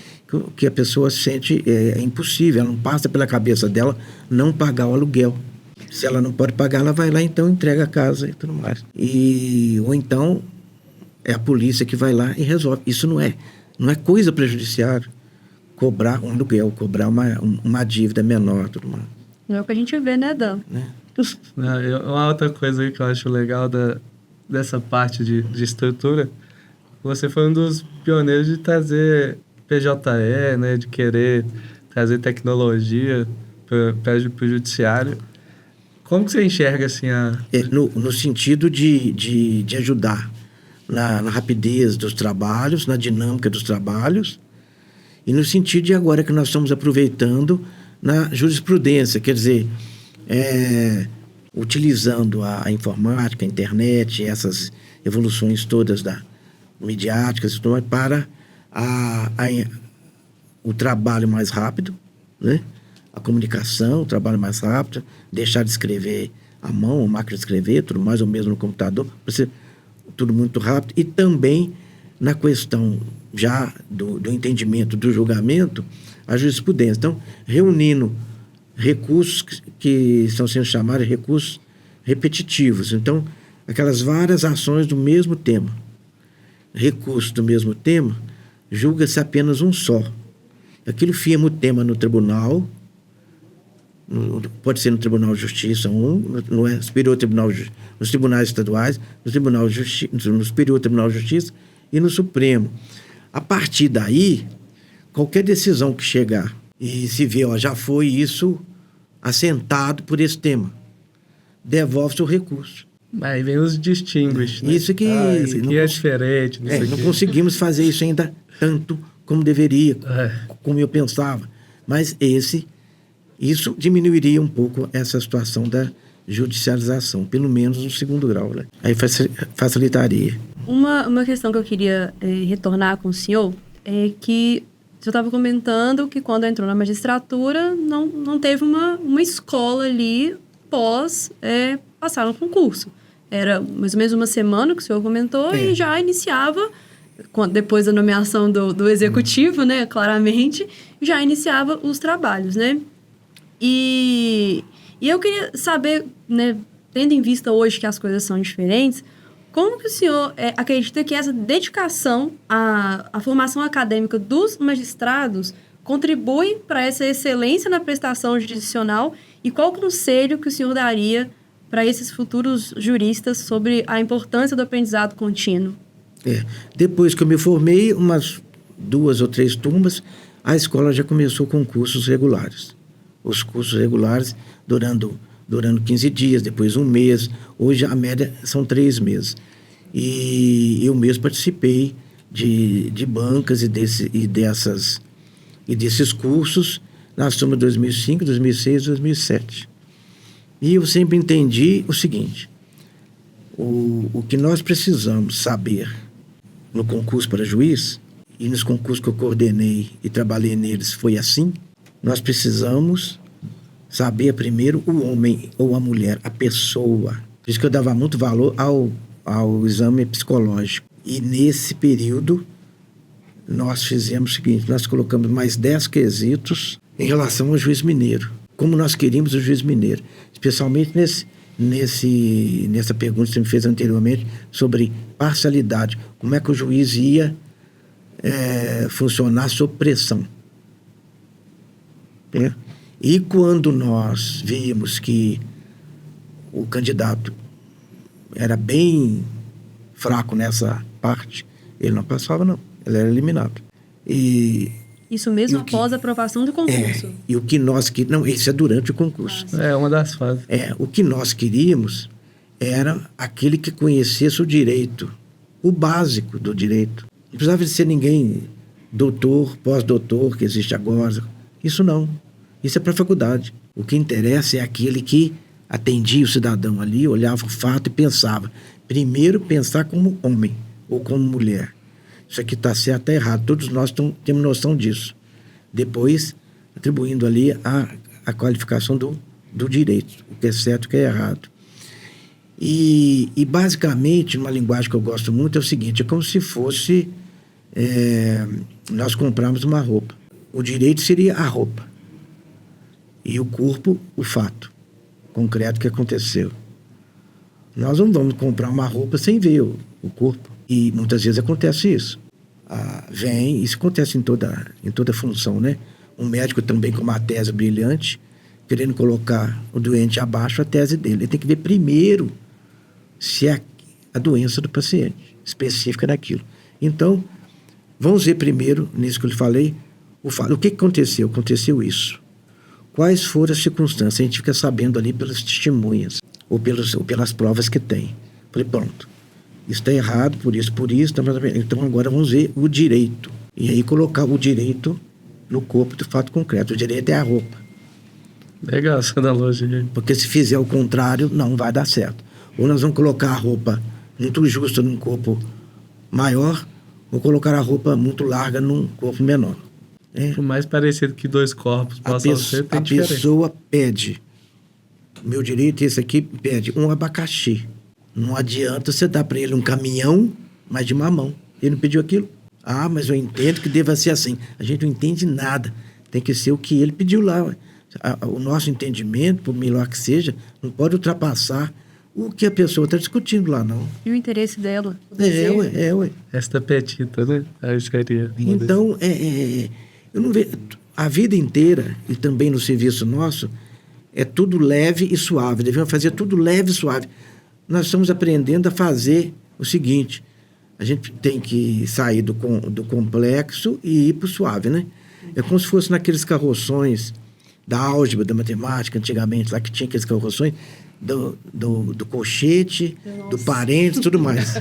[SPEAKER 3] que a pessoa sente impossível, ela não passa pela cabeça dela não pagar o aluguel. Se ela não pode pagar, ela vai lá, então entrega a casa e tudo mais. Ou então é a polícia que vai lá e resolve. Isso não é coisa para judiciário cobrar um aluguel, cobrar uma dívida menor, tudo mais.
[SPEAKER 1] Não é o que a gente vê, né, Dan?
[SPEAKER 2] Uma outra coisa aí que eu acho legal dessa parte de estrutura, você foi um dos pioneiros de trazer PJE, né, de querer trazer tecnologia para o judiciário. Como que você enxerga assim
[SPEAKER 3] no sentido de ajudar na rapidez dos trabalhos, na dinâmica dos trabalhos, e no sentido de agora que nós estamos aproveitando na jurisprudência, quer dizer, utilizando a informática, a internet, essas evoluções todas midiáticas para o trabalho mais rápido, né? A comunicação, o trabalho mais rápido, deixar de escrever à mão, a máquina de escrever, tudo mais, ou mesmo no computador, tudo muito rápido. E também na questão já do entendimento do julgamento, a jurisprudência. Então, reunindo recursos que estão sendo chamados de recursos repetitivos. Então, aquelas várias ações do mesmo tema. Recursos do mesmo tema, julga-se apenas um só. Aquilo firma o tema no tribunal, pode ser no Tribunal de Justiça, no Superior Tribunal de Justiça, nos tribunais estaduais, no Superior Tribunal de Justiça e no Supremo. A partir daí, qualquer decisão que chegar e se vê, já foi isso assentado por esse tema, devolve-se o recurso.
[SPEAKER 2] Aí vem os distinguish, né?
[SPEAKER 3] Isso que
[SPEAKER 2] isso aqui é diferente.
[SPEAKER 3] Não conseguimos fazer isso ainda tanto como deveria, como eu pensava. Mas isso diminuiria um pouco essa situação da judicialização, pelo menos no segundo grau, né? Aí facilitaria.
[SPEAKER 1] Uma questão que eu queria retornar com o senhor é que você estava comentando que quando entrou na magistratura não teve uma escola ali pós passar no concurso. Era mais ou menos uma semana que o senhor comentou e já iniciava, depois da nomeação do executivo, né, claramente, já iniciava os trabalhos, né? E eu queria saber, né, tendo em vista hoje que as coisas são diferentes, como que o senhor acredita que essa dedicação à formação acadêmica dos magistrados contribui para essa excelência na prestação jurisdicional e qual conselho que o senhor daria para esses futuros juristas sobre a importância do aprendizado contínuo?
[SPEAKER 3] Depois que eu me formei, umas 2 ou 3 turmas, a escola já começou com cursos regulares. Os cursos regulares durando 15 dias, depois 1 mês. Hoje a média são 3 meses. E eu mesmo participei de bancas e desses cursos nas turmas 2005, 2006 e 2007. E eu sempre entendi o seguinte: o que nós precisamos saber no concurso para juiz, e nos concursos que eu coordenei e trabalhei neles foi assim, nós precisamos saber primeiro o homem ou a mulher, a pessoa. Por isso que eu dava muito valor ao exame psicológico. E nesse período, nós fizemos o seguinte: nós colocamos mais 10 quesitos em relação ao juiz mineiro. Como nós queríamos o juiz mineiro. Especialmente nessa pergunta que você me fez anteriormente sobre parcialidade. Como é que o juiz ia funcionar sob pressão. E quando nós vimos que o candidato era bem fraco nessa parte, ele não passava, não. Ele era eliminado.
[SPEAKER 1] Isso mesmo após a aprovação do concurso.
[SPEAKER 3] E o que nós queríamos... Não, isso é durante o concurso.
[SPEAKER 2] É uma das fases.
[SPEAKER 3] O que nós queríamos era aquele que conhecesse o direito, o básico do direito. Não precisava de ser ninguém doutor, pós-doutor, que existe agora. Isso não. Isso é para a faculdade. O que interessa é aquele que atendia o cidadão ali, olhava o fato e pensava. Primeiro, pensar como homem ou como mulher. Isso aqui está certo, está errado. Todos nós temos noção disso. Depois, atribuindo ali a qualificação do direito, o que é certo e o que é errado. E basicamente, uma linguagem que eu gosto muito é o seguinte: é como se fosse nós comprarmos uma roupa. O direito seria a roupa e o corpo, o fato. concreto que aconteceu. Nós não vamos comprar uma roupa sem ver o corpo. E muitas vezes acontece isso. Isso acontece em toda função, né? Um médico também com uma tese brilhante, querendo colocar o doente abaixo a tese dele. Ele tem que ver primeiro se é a doença do paciente, específica daquilo. Então, vamos ver primeiro, nisso que eu lhe falei, o que aconteceu? Aconteceu isso. Quais foram as circunstâncias? A gente fica sabendo ali pelas testemunhas, ou pelas provas que tem. Falei, pronto, isso está errado, por isso, então agora vamos ver o direito. E aí colocar o direito no corpo do fato concreto. O direito é a roupa.
[SPEAKER 2] Legal essa analogia.
[SPEAKER 3] Porque se fizer o contrário, não vai dar certo. Ou nós vamos colocar a roupa muito justa num corpo maior, ou colocar a roupa muito larga num corpo menor.
[SPEAKER 2] O mais parecido que dois corpos possam ser, tem diferença.
[SPEAKER 3] A pessoa pede, meu direito, esse aqui pede um abacaxi. Não adianta você dar para ele um caminhão, mas de mamão. Ele não pediu aquilo. Mas eu entendo que deva ser assim. A gente não entende nada. Tem que ser o que ele pediu lá. O nosso entendimento, por melhor que seja, não pode ultrapassar o que a pessoa está discutindo lá, não.
[SPEAKER 1] E o interesse dela?
[SPEAKER 3] Ué.
[SPEAKER 2] Esta petita, né?
[SPEAKER 3] Então, eu não vejo... A vida inteira, e também no serviço nosso, é tudo leve e suave. Devemos fazer tudo leve e suave. Nós estamos aprendendo a fazer o seguinte: a gente tem que sair do complexo e ir para o suave, né? É como se fosse naqueles carroções da álgebra, da matemática, antigamente, lá que tinha aqueles carroções do colchete, do parênteses, tudo mais.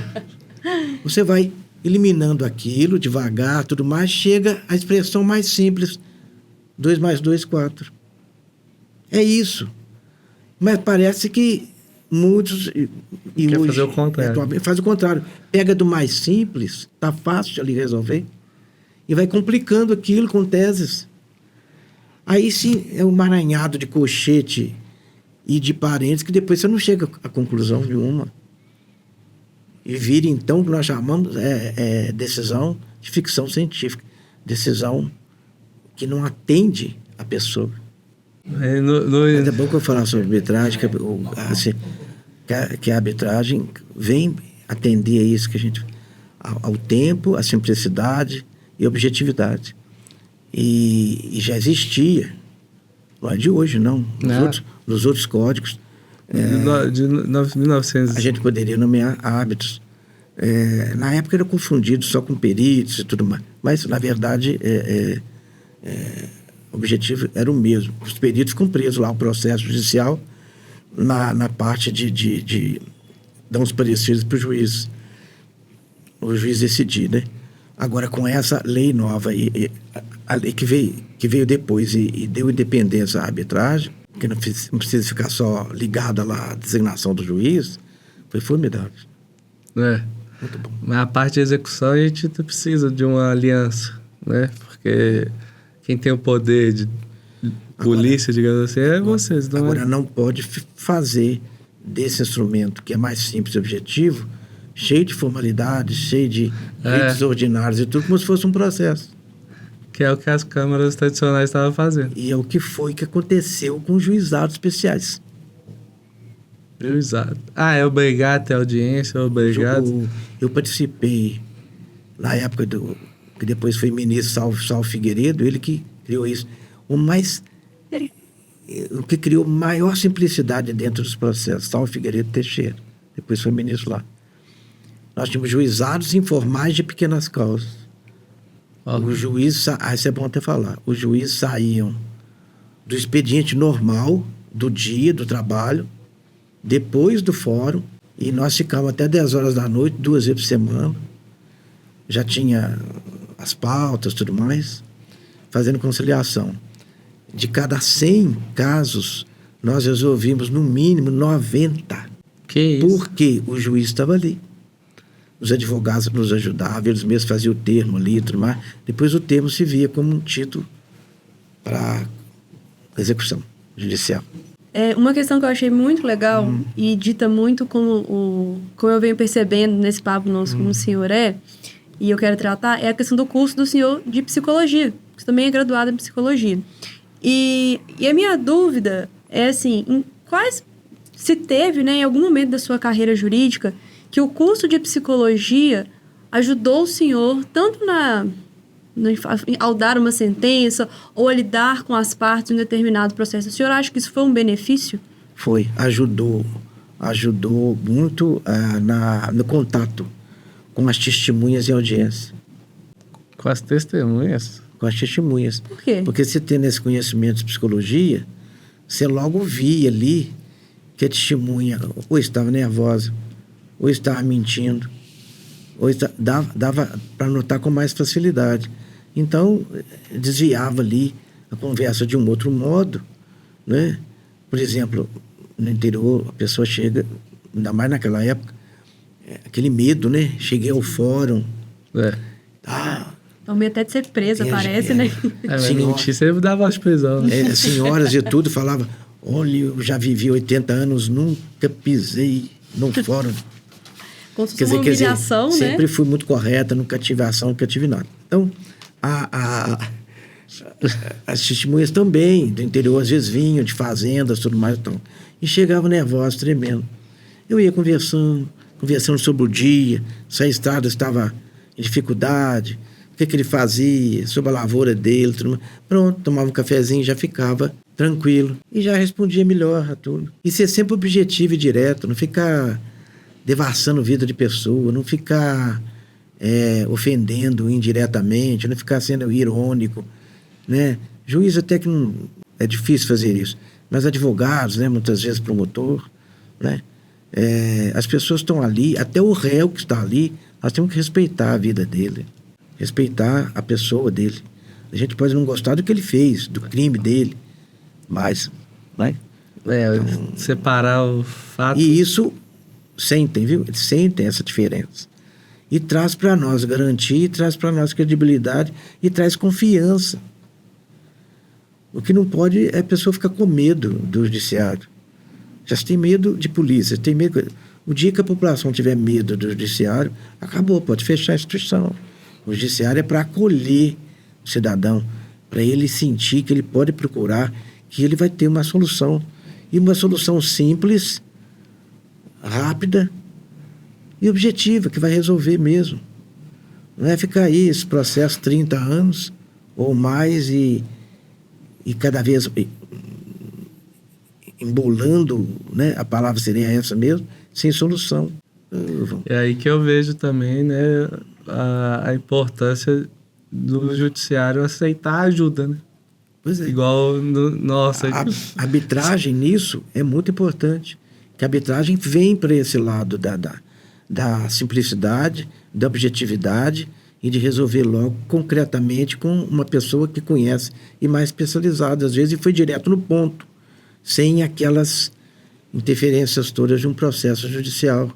[SPEAKER 3] Você vai eliminando aquilo devagar, tudo mais, chega à expressão mais simples: 2 mais 2, 4. É isso. Mas parece que muitos...
[SPEAKER 2] Quer hoje, fazer o contrário.
[SPEAKER 3] Faz o contrário. Pega do mais simples, tá fácil de ali resolver, e vai complicando aquilo com teses. Aí sim é um emaranhado de colchete e de parênteses que depois você não chega a conclusão nenhuma. E vira então o que nós chamamos decisão de ficção científica. Decisão que não atende a pessoa. Mas é bom que eu falar sobre arbitragem, que a arbitragem vem atender a isso que a gente... ao tempo, a simplicidade e a objetividade. E já existia, não é de hoje, não. Nos outros códigos.
[SPEAKER 2] De 1900.
[SPEAKER 3] A gente poderia nomear árbitros. Na época era confundido só com peritos e tudo mais. Mas, na verdade, o objetivo era o mesmo. Os peritos ficam presos lá, o processo judicial, na parte de dar uns pareceres para o juiz decidir, né? Agora, com essa lei nova, a lei que veio depois e deu independência à arbitragem, que não precisa ficar só ligada lá à designação do juiz, foi formidável. Muito bom.
[SPEAKER 2] Mas a parte de execução, a gente precisa de uma aliança, né? Porque quem tem o poder de polícia, digamos assim, é vocês.
[SPEAKER 3] Agora, não pode fazer desse instrumento, que é mais simples e objetivo, cheio de formalidades, cheio de ritos ordinários e tudo, como se fosse um processo.
[SPEAKER 2] Que é o que as câmaras tradicionais estavam fazendo.
[SPEAKER 3] E é o que aconteceu com os juizados especiais.
[SPEAKER 2] Juizado. É obrigado a ter audiência, obrigado.
[SPEAKER 3] Eu participei, na época que depois foi ministro Salvo Figueiredo, ele que criou isso. O que criou maior simplicidade dentro dos processos, Salvo Figueiredo Teixeira, depois foi ministro lá. Nós tínhamos juizados informais de pequenas causas. Os juízes, isso é bom até falar, os juízes saíam do expediente normal, do dia, do trabalho, depois do fórum, e nós ficávamos até 10 horas da noite, 2 vezes por semana. Já tinha as pautas e tudo mais, fazendo conciliação. De cada 100 casos, nós resolvimos no mínimo 90.
[SPEAKER 2] Que isso?
[SPEAKER 3] Porque o juiz estava ali. Os advogados nos ajudavam, eles mesmos faziam o termo ali e tudo mais. Depois o termo se via como um título para execução judicial.
[SPEAKER 1] Uma questão que eu achei muito legal e dita muito como eu venho percebendo nesse papo nosso com o senhor e eu quero tratar, é a questão do curso do senhor de psicologia, que também é graduado em psicologia. E a minha dúvida é assim, se teve, né, em algum momento da sua carreira jurídica, que o curso de psicologia ajudou o senhor tanto ao dar uma sentença ou a lidar com as partes em um determinado processo. O senhor acha que isso foi um benefício?
[SPEAKER 3] Foi, ajudou muito no contato com as testemunhas e audiência.
[SPEAKER 2] Com as testemunhas?
[SPEAKER 3] Com as testemunhas.
[SPEAKER 1] Por quê?
[SPEAKER 3] Porque você tendo esse conhecimento de psicologia, você logo via ali que a testemunha ou estava nervosa, ou estava mentindo, ou dava para notar com mais facilidade. Então, desviava ali a conversa de um outro modo, né? Por exemplo, no interior, a pessoa chega, ainda mais naquela época, aquele medo, né? Cheguei ao fórum.
[SPEAKER 1] Então, meio até de ser presa, parece, né?
[SPEAKER 2] Mas mentir, você dava as prisões.
[SPEAKER 3] Senhoras e tudo, falava, olha, eu já vivi 80 anos, nunca pisei no fórum.
[SPEAKER 1] Como se fosse uma humilhação, né?
[SPEAKER 3] Sempre fui muito correta, nunca tive ação, nunca tive nada. Então, as testemunhas também, do interior, às vezes vinham de fazendas, tudo mais, então, e chegavam nervosos, tremendo. Eu ia conversando sobre o dia, se a estrada estava em dificuldade, o que ele fazia, sobre a lavoura dele, tudo mais. Pronto, tomava um cafezinho e já ficava tranquilo. E já respondia melhor a tudo. E ser sempre objetivo e direto, não ficar devassando vida de pessoa, não ficar ofendendo indiretamente, não ficar sendo irônico, né? Juiz até que não é difícil fazer isso, mas advogados, né? Muitas vezes promotor, né? As pessoas estão ali, até o réu que está ali, nós temos que respeitar a vida dele, respeitar a pessoa dele. A gente pode não gostar do que ele fez, do crime dele, mas, né?
[SPEAKER 2] Separar o fato.
[SPEAKER 3] E isso sentem, viu? Eles sentem essa diferença. E traz para nós garantia, traz para nós credibilidade e traz confiança. O que não pode é a pessoa ficar com medo do judiciário. Já se tem medo de polícia, tem medo. O dia que a população tiver medo do judiciário, acabou, pode fechar a instituição. O judiciário é para acolher o cidadão, para ele sentir que ele pode procurar, que ele vai ter uma solução. E uma solução simples, rápida e objetiva, que vai resolver mesmo. Não é ficar aí esse processo 30 anos ou mais e cada vez embolando, né? A palavra seria essa mesmo, sem solução.
[SPEAKER 2] É aí que eu vejo também, né, a importância do judiciário aceitar a ajuda, né?
[SPEAKER 3] Pois é.
[SPEAKER 2] Igual nossa.
[SPEAKER 3] A arbitragem nisso é muito importante. Que a arbitragem vem para esse lado da simplicidade, da objetividade e de resolver logo concretamente com uma pessoa que conhece e mais especializada, às vezes, e foi direto no ponto, sem aquelas interferências todas de um processo judicial.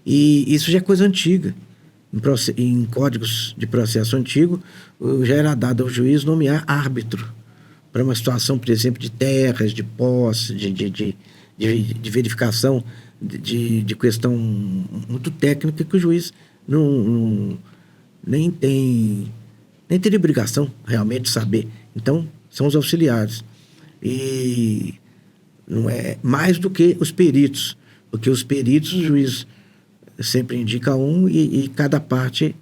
[SPEAKER 3] E isso já é coisa antiga. Em códigos de processo antigo, já era dado ao juiz nomear árbitro para uma situação, por exemplo, de terras, de posse, de verificação de questão muito técnica que o juiz nem teria obrigação realmente de saber. Então, são os auxiliares. E não é mais do que os peritos, porque os peritos o juiz sempre indica um e cada parte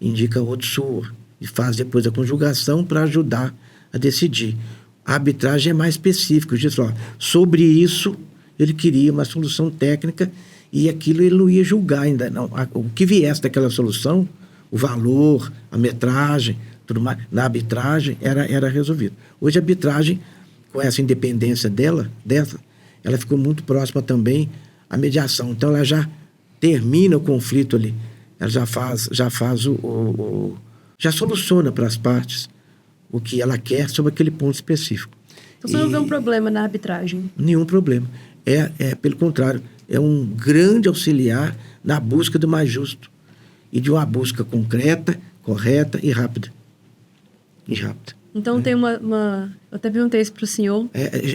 [SPEAKER 3] indica outro sua e faz depois a conjugação para ajudar a decidir. A arbitragem é mais específica. O juiz fala, sobre isso ele queria uma solução técnica e aquilo ele não ia julgar ainda não. O que viesse daquela solução, o valor, a metragem, tudo mais, na arbitragem era resolvido. Hoje a arbitragem, com essa independência dela, ela ficou muito próxima também à mediação. Então ela já termina o conflito ali. Ela já faz já soluciona para as partes o que ela quer sobre aquele ponto específico.
[SPEAKER 1] Então você não vê um problema na arbitragem?
[SPEAKER 3] Nenhum problema. Pelo contrário, é um grande auxiliar na busca do mais justo e de uma busca concreta, correta e rápida.
[SPEAKER 1] Então tem eu até perguntei isso para o senhor.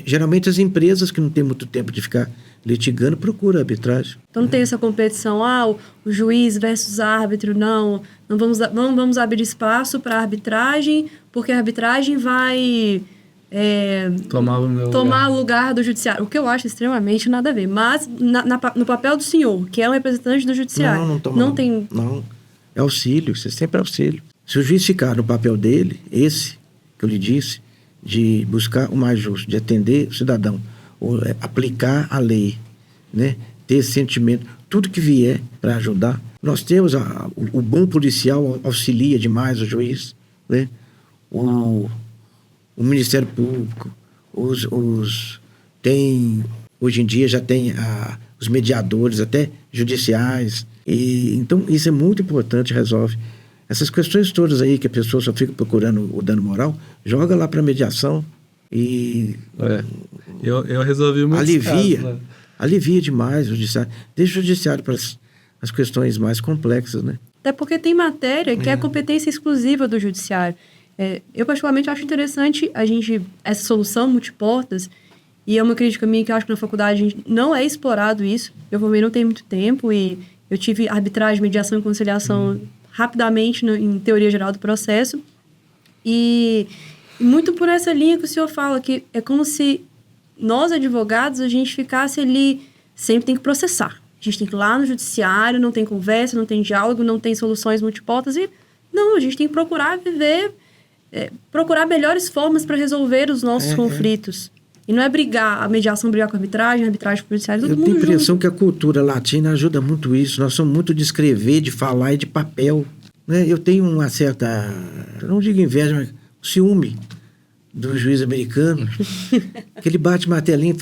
[SPEAKER 3] Geralmente as empresas que não têm muito tempo de ficar litigando procuram arbitragem.
[SPEAKER 1] Então não tem essa competição, o juiz versus árbitro, não vamos abrir espaço para a arbitragem, porque a arbitragem vai
[SPEAKER 2] Tomar o meu
[SPEAKER 1] tomar o lugar do judiciário. O que eu acho extremamente nada a ver. Mas no papel do senhor, que é um representante do judiciário, não tem...
[SPEAKER 3] Não, é auxílio, isso é sempre auxílio. Se o juiz ficar no papel dele, esse que eu lhe disse, de buscar o mais justo, de atender o cidadão, ou aplicar a lei, né? Ter esse sentimento, tudo que vier para ajudar. Nós temos o bom policial auxilia demais o juiz, né? O Ministério Público, hoje em dia já tem os mediadores, até judiciais. Então, isso é muito importante, resolve. Essas questões todas aí que a pessoa só fica procurando o dano moral, joga lá para mediação e...
[SPEAKER 2] Eu resolvi muito
[SPEAKER 3] alivia demais o judiciário. Deixa o judiciário para as questões mais complexas, né?
[SPEAKER 1] Até porque tem matéria que é competência exclusiva do judiciário. Eu, particularmente, acho interessante essa solução multiportas, e é uma crítica minha que eu acho que na faculdade a gente não é explorado isso. Eu formei não tem muito tempo e eu tive arbitragem, mediação e conciliação rapidamente em teoria geral do processo. E muito por essa linha que o senhor fala, que é como se nós, advogados, a gente ficasse ali, sempre tem que processar. A gente tem que ir lá no judiciário, não tem conversa, não tem diálogo, não tem soluções multiportas. E não, a gente tem que procurar viver... procurar melhores formas para resolver os nossos conflitos. E não é brigar, a mediação brigar com a arbitragem com o judiciário, todo mundo junto.
[SPEAKER 3] Eu tenho a impressão que a cultura latina ajuda muito isso. Nós somos muito de escrever, de falar e de papel. Né? Eu tenho uma certa, não digo inveja, mas ciúme do juiz americano. Que ele bate martelinho,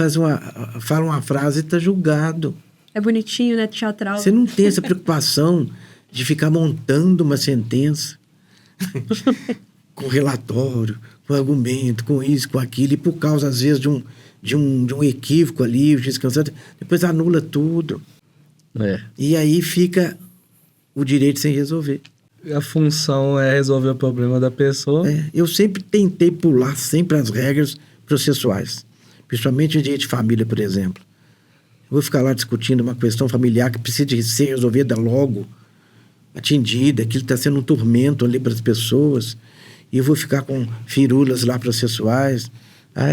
[SPEAKER 3] fala uma frase e está julgado.
[SPEAKER 1] É bonitinho, né? Teatral.
[SPEAKER 3] Você não tem essa preocupação de ficar montando uma sentença. Com relatório, com argumento, com isso, com aquilo, e por causa, às vezes, de um equívoco ali, o juiz cansado, depois anula tudo. E aí fica o direito sem resolver.
[SPEAKER 2] A função é resolver o problema da pessoa.
[SPEAKER 3] Eu sempre tentei pular sempre as regras processuais, principalmente em direito de família, por exemplo. Eu vou ficar lá discutindo uma questão familiar que precisa de ser resolvida logo, atendida, aquilo está sendo um tormento ali para as pessoas. E eu vou ficar com firulas lá processuais.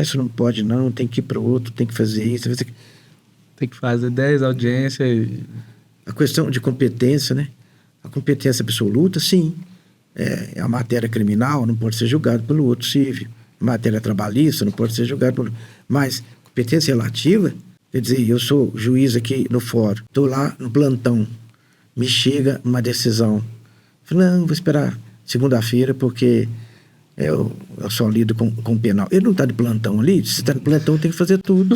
[SPEAKER 3] Isso não pode não, tem que ir para o outro, tem que fazer isso.
[SPEAKER 2] Tem que fazer 10 audiências.
[SPEAKER 3] A questão de competência, né? A competência absoluta, sim. A matéria criminal não pode ser julgada pelo outro civil. A matéria trabalhista não pode ser julgada pelo... Mas competência relativa, quer dizer, eu sou juiz aqui no fórum, estou lá no plantão, me chega uma decisão. Falei, não, vou esperar segunda-feira, porque eu só lido com penal. Ele não está de plantão ali, se está de plantão tem que fazer tudo.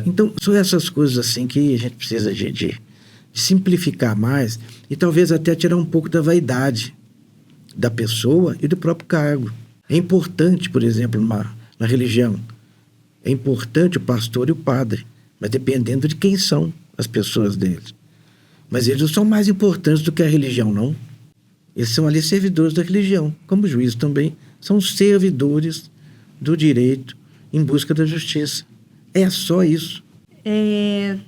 [SPEAKER 3] Então, são essas coisas assim que a gente precisa de simplificar mais e talvez até tirar um pouco da vaidade da pessoa e do próprio cargo. É importante, por exemplo, na religião, é importante o pastor e o padre, mas dependendo de quem são as pessoas deles. Mas eles não são mais importantes do que a religião, não. Eles são ali servidores da religião, como os juízes também são servidores do direito em busca da justiça. É só isso.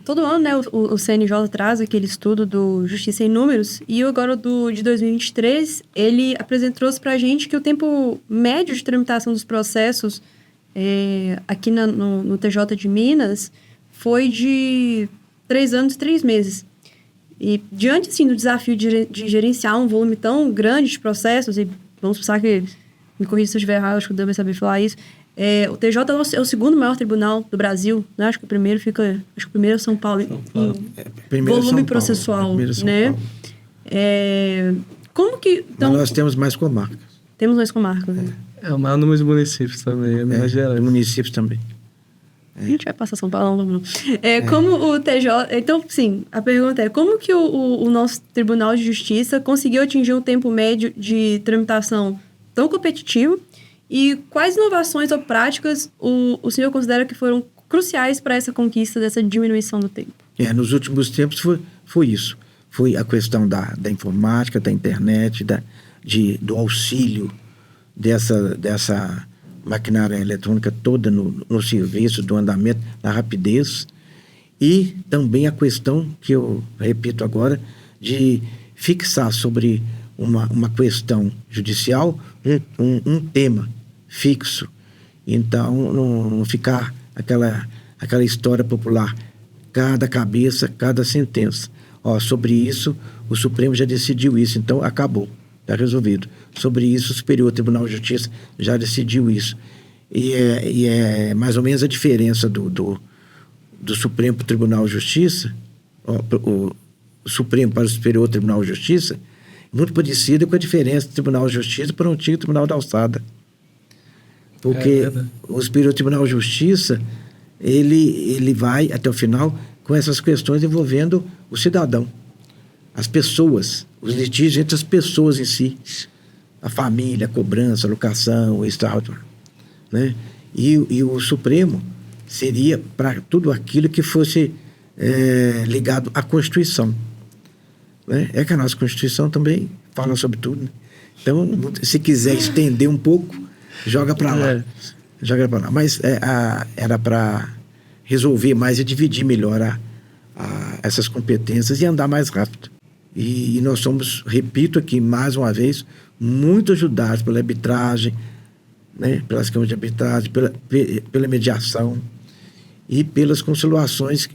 [SPEAKER 1] Todo ano, né, o CNJ traz aquele estudo do Justiça em Números, e agora de 2023, ele trouxe para a gente que o tempo médio de tramitação dos processos aqui no TJ de Minas foi de 3 anos e 3 meses. E diante, assim, do desafio de gerenciar um volume tão grande de processos, e vamos pensar que, me corrija se eu estiver errado, acho que o Dan vai saber falar isso, o TJ é o segundo maior tribunal do Brasil, né? Acho que o primeiro é São Paulo. Volume processual, né? Como que... Então,
[SPEAKER 3] mas nós temos mais comarcas.
[SPEAKER 1] Temos mais comarcas, né?
[SPEAKER 2] É o maior número de municípios também, Minas Gerais.
[SPEAKER 3] Municípios também.
[SPEAKER 1] A gente vai passar São Paulo, não. Como o TJ... Então, sim, a pergunta é, como que o nosso Tribunal de Justiça conseguiu atingir um tempo médio de tramitação tão competitivo, e quais inovações ou práticas o senhor considera que foram cruciais para essa conquista, dessa diminuição do tempo?
[SPEAKER 3] Nos últimos tempos foi isso. Foi a questão da informática, da internet, do auxílio dessa maquinária eletrônica toda no serviço, do andamento, da rapidez. E também a questão, que eu repito agora, de fixar sobre uma questão judicial um tema fixo. Então, não ficar aquela história popular, cada cabeça, cada sentença. Sobre isso, o Supremo já decidiu isso, então acabou, está resolvido. Sobre isso, o Superior Tribunal de Justiça já decidiu isso. E é mais ou menos a diferença do Supremo Tribunal de Justiça, o Supremo para o Superior Tribunal de Justiça, muito parecida com a diferença do Tribunal de Justiça para o antigo Tribunal da Alçada. Porque o Superior Tribunal de Justiça, ele vai até o final com essas questões envolvendo o cidadão, as pessoas, os litígios entre as pessoas em si, a família, a cobrança, a locação, o extraordinário, né? E o Supremo seria para tudo aquilo que fosse ligado à Constituição, né? É que a nossa Constituição também fala sobre tudo, né? Então, se quiser estender um pouco, joga para lá. Joga para lá. Mas era para resolver mais e dividir melhor essas competências e andar mais rápido. E nós somos, repito aqui mais uma vez, muito ajudados pela arbitragem, né? Pelas câmaras de arbitragem, pela mediação e pelas conciliações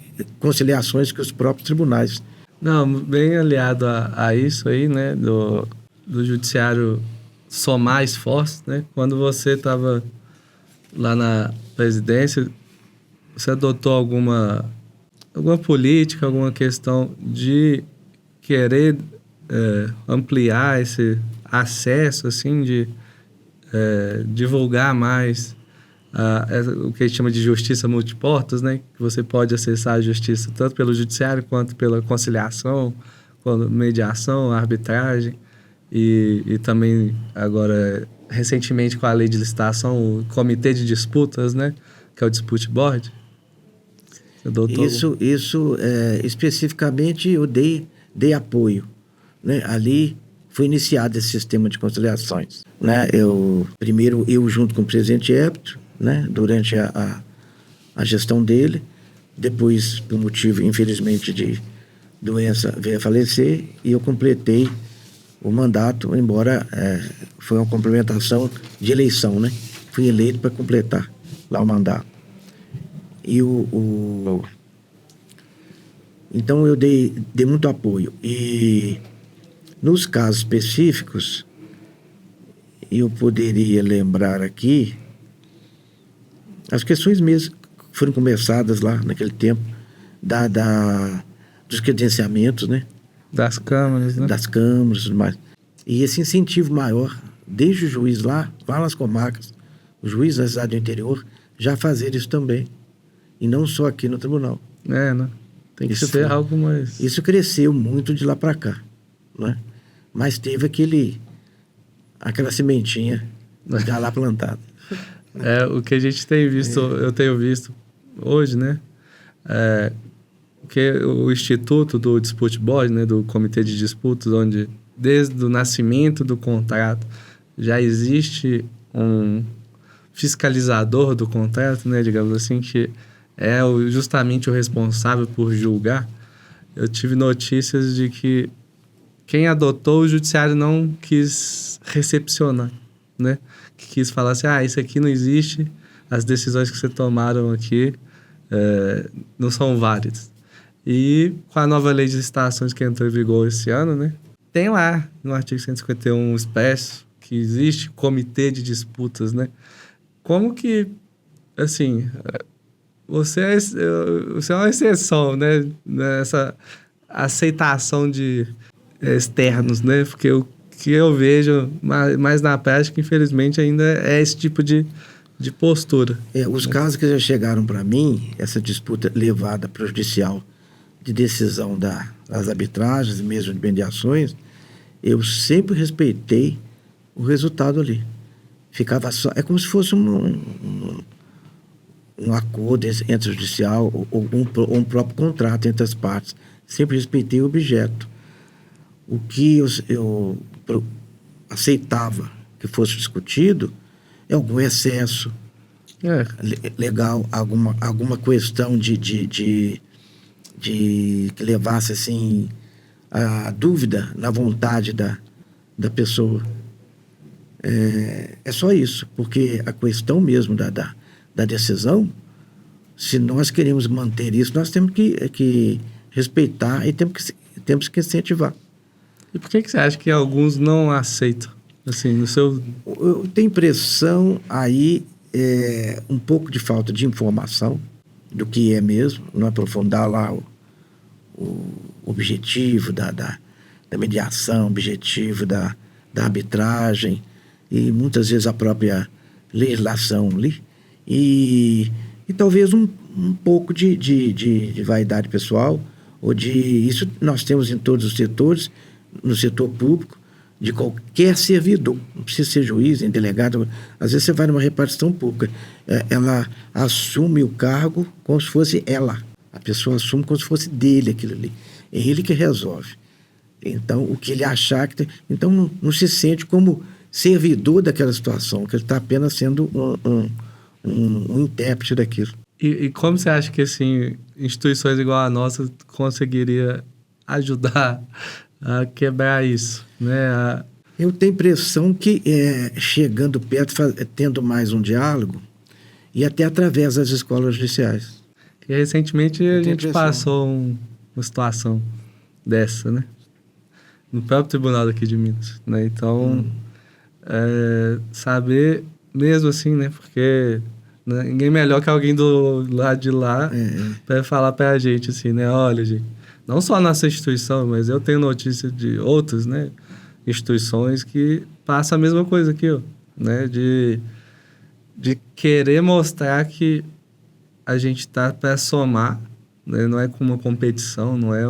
[SPEAKER 3] que os próprios tribunais.
[SPEAKER 2] Não, bem aliado a isso aí, né, do judiciário somar esforços, né? Quando você estava lá na presidência, você adotou alguma política, alguma questão de querer ampliar esse acesso, assim, de divulgar mais o que a gente chama de justiça multiportas, né? Que você pode acessar a justiça tanto pelo judiciário quanto pela conciliação, mediação, arbitragem e também agora recentemente com a lei de licitação, o comitê de disputas, né? Que é o Dispute Board.
[SPEAKER 3] Isso especificamente eu dei apoio, né? Ali foi iniciado esse sistema de conciliações, né? Primeiro eu junto com o presidente Hébito, né? Durante a gestão dele, depois por motivo infelizmente de doença veio a falecer e eu completei o mandato, embora foi uma complementação de eleição, né? Fui eleito para completar lá o mandato. E então eu dei muito apoio. E nos casos específicos, eu poderia lembrar aqui as questões mesmo que foram começadas lá naquele tempo, dos credenciamentos, né?
[SPEAKER 2] Das câmaras, né?
[SPEAKER 3] Das câmaras e tudo mais. E esse incentivo maior, desde o juiz lá nas comarcas, o juiz da cidade do interior, já fazer isso também. E não só aqui no tribunal.
[SPEAKER 2] Né? Tem que ser algo mais...
[SPEAKER 3] Isso cresceu muito de lá para cá, né? Mas teve aquela sementinha já lá plantada.
[SPEAKER 2] O que a gente tem visto, eu tenho visto hoje, né? Que o Instituto do Dispute Board, né? Do Comitê de Disputas, onde desde o nascimento do contrato já existe um fiscalizador do contrato, né? Digamos assim, que é justamente o responsável por julgar. Eu tive notícias de que quem adotou o judiciário não quis recepcionar, né? Que quis falar assim, isso aqui não existe, as decisões que vocês tomaram aqui não são válidas. E com a nova lei de licitações que entrou em vigor esse ano, né? Tem lá no artigo 151 expresso que existe comitê de disputas, né? Como que, assim... Você é uma exceção, né? Nessa aceitação de externos, né? Porque o que eu vejo mais na prática, infelizmente, ainda é esse tipo de postura.
[SPEAKER 3] Os casos que já chegaram para mim, essa disputa levada para o judicial de decisão das arbitragens, mesmo de mediações, eu sempre respeitei o resultado ali. Ficava só... É como se fosse um acordo entre o judicial ou um próprio contrato entre as partes. Sempre respeitei o objeto. O que eu aceitava que fosse discutido é algum excesso legal, alguma questão de que levasse assim a dúvida na vontade da pessoa. É só isso, porque a questão mesmo da decisão, se nós queremos manter isso, nós temos que respeitar e temos que incentivar.
[SPEAKER 2] E por que você acha que alguns não aceitam? Assim, no seu...
[SPEAKER 3] Eu tenho impressão aí um pouco de falta de informação do que é mesmo, não aprofundar lá o objetivo da mediação, objetivo da arbitragem e muitas vezes a própria legislação ali. E talvez um pouco de vaidade pessoal, isso nós temos em todos os setores, no setor público, de qualquer servidor, não precisa ser juiz, nem delegado. Às vezes você vai numa repartição pública, ela assume o cargo como se fosse ela, a pessoa assume como se fosse dele aquilo ali, é ele que resolve. Então, o que ele achar que tem, então não se sente como servidor daquela situação, que ele está apenas sendo um intérprete daquilo.
[SPEAKER 2] E como você acha que assim, instituições igual a nossa conseguiria ajudar a quebrar isso, né?
[SPEAKER 3] Eu tenho a impressão que chegando perto, tendo mais um diálogo, e até através das escolas judiciais.
[SPEAKER 2] E recentemente a gente passou uma situação dessa, né? No próprio tribunal daqui de Minas, né? Então, saber mesmo assim, né? Porque ninguém melhor que alguém do lado de lá para falar pra gente assim, né? Olha, gente, não só nossa instituição, mas eu tenho notícia de outras, né? Instituições que passam a mesma coisa que eu, né? De querer mostrar que a gente está para somar, né? Não é como uma competição, não é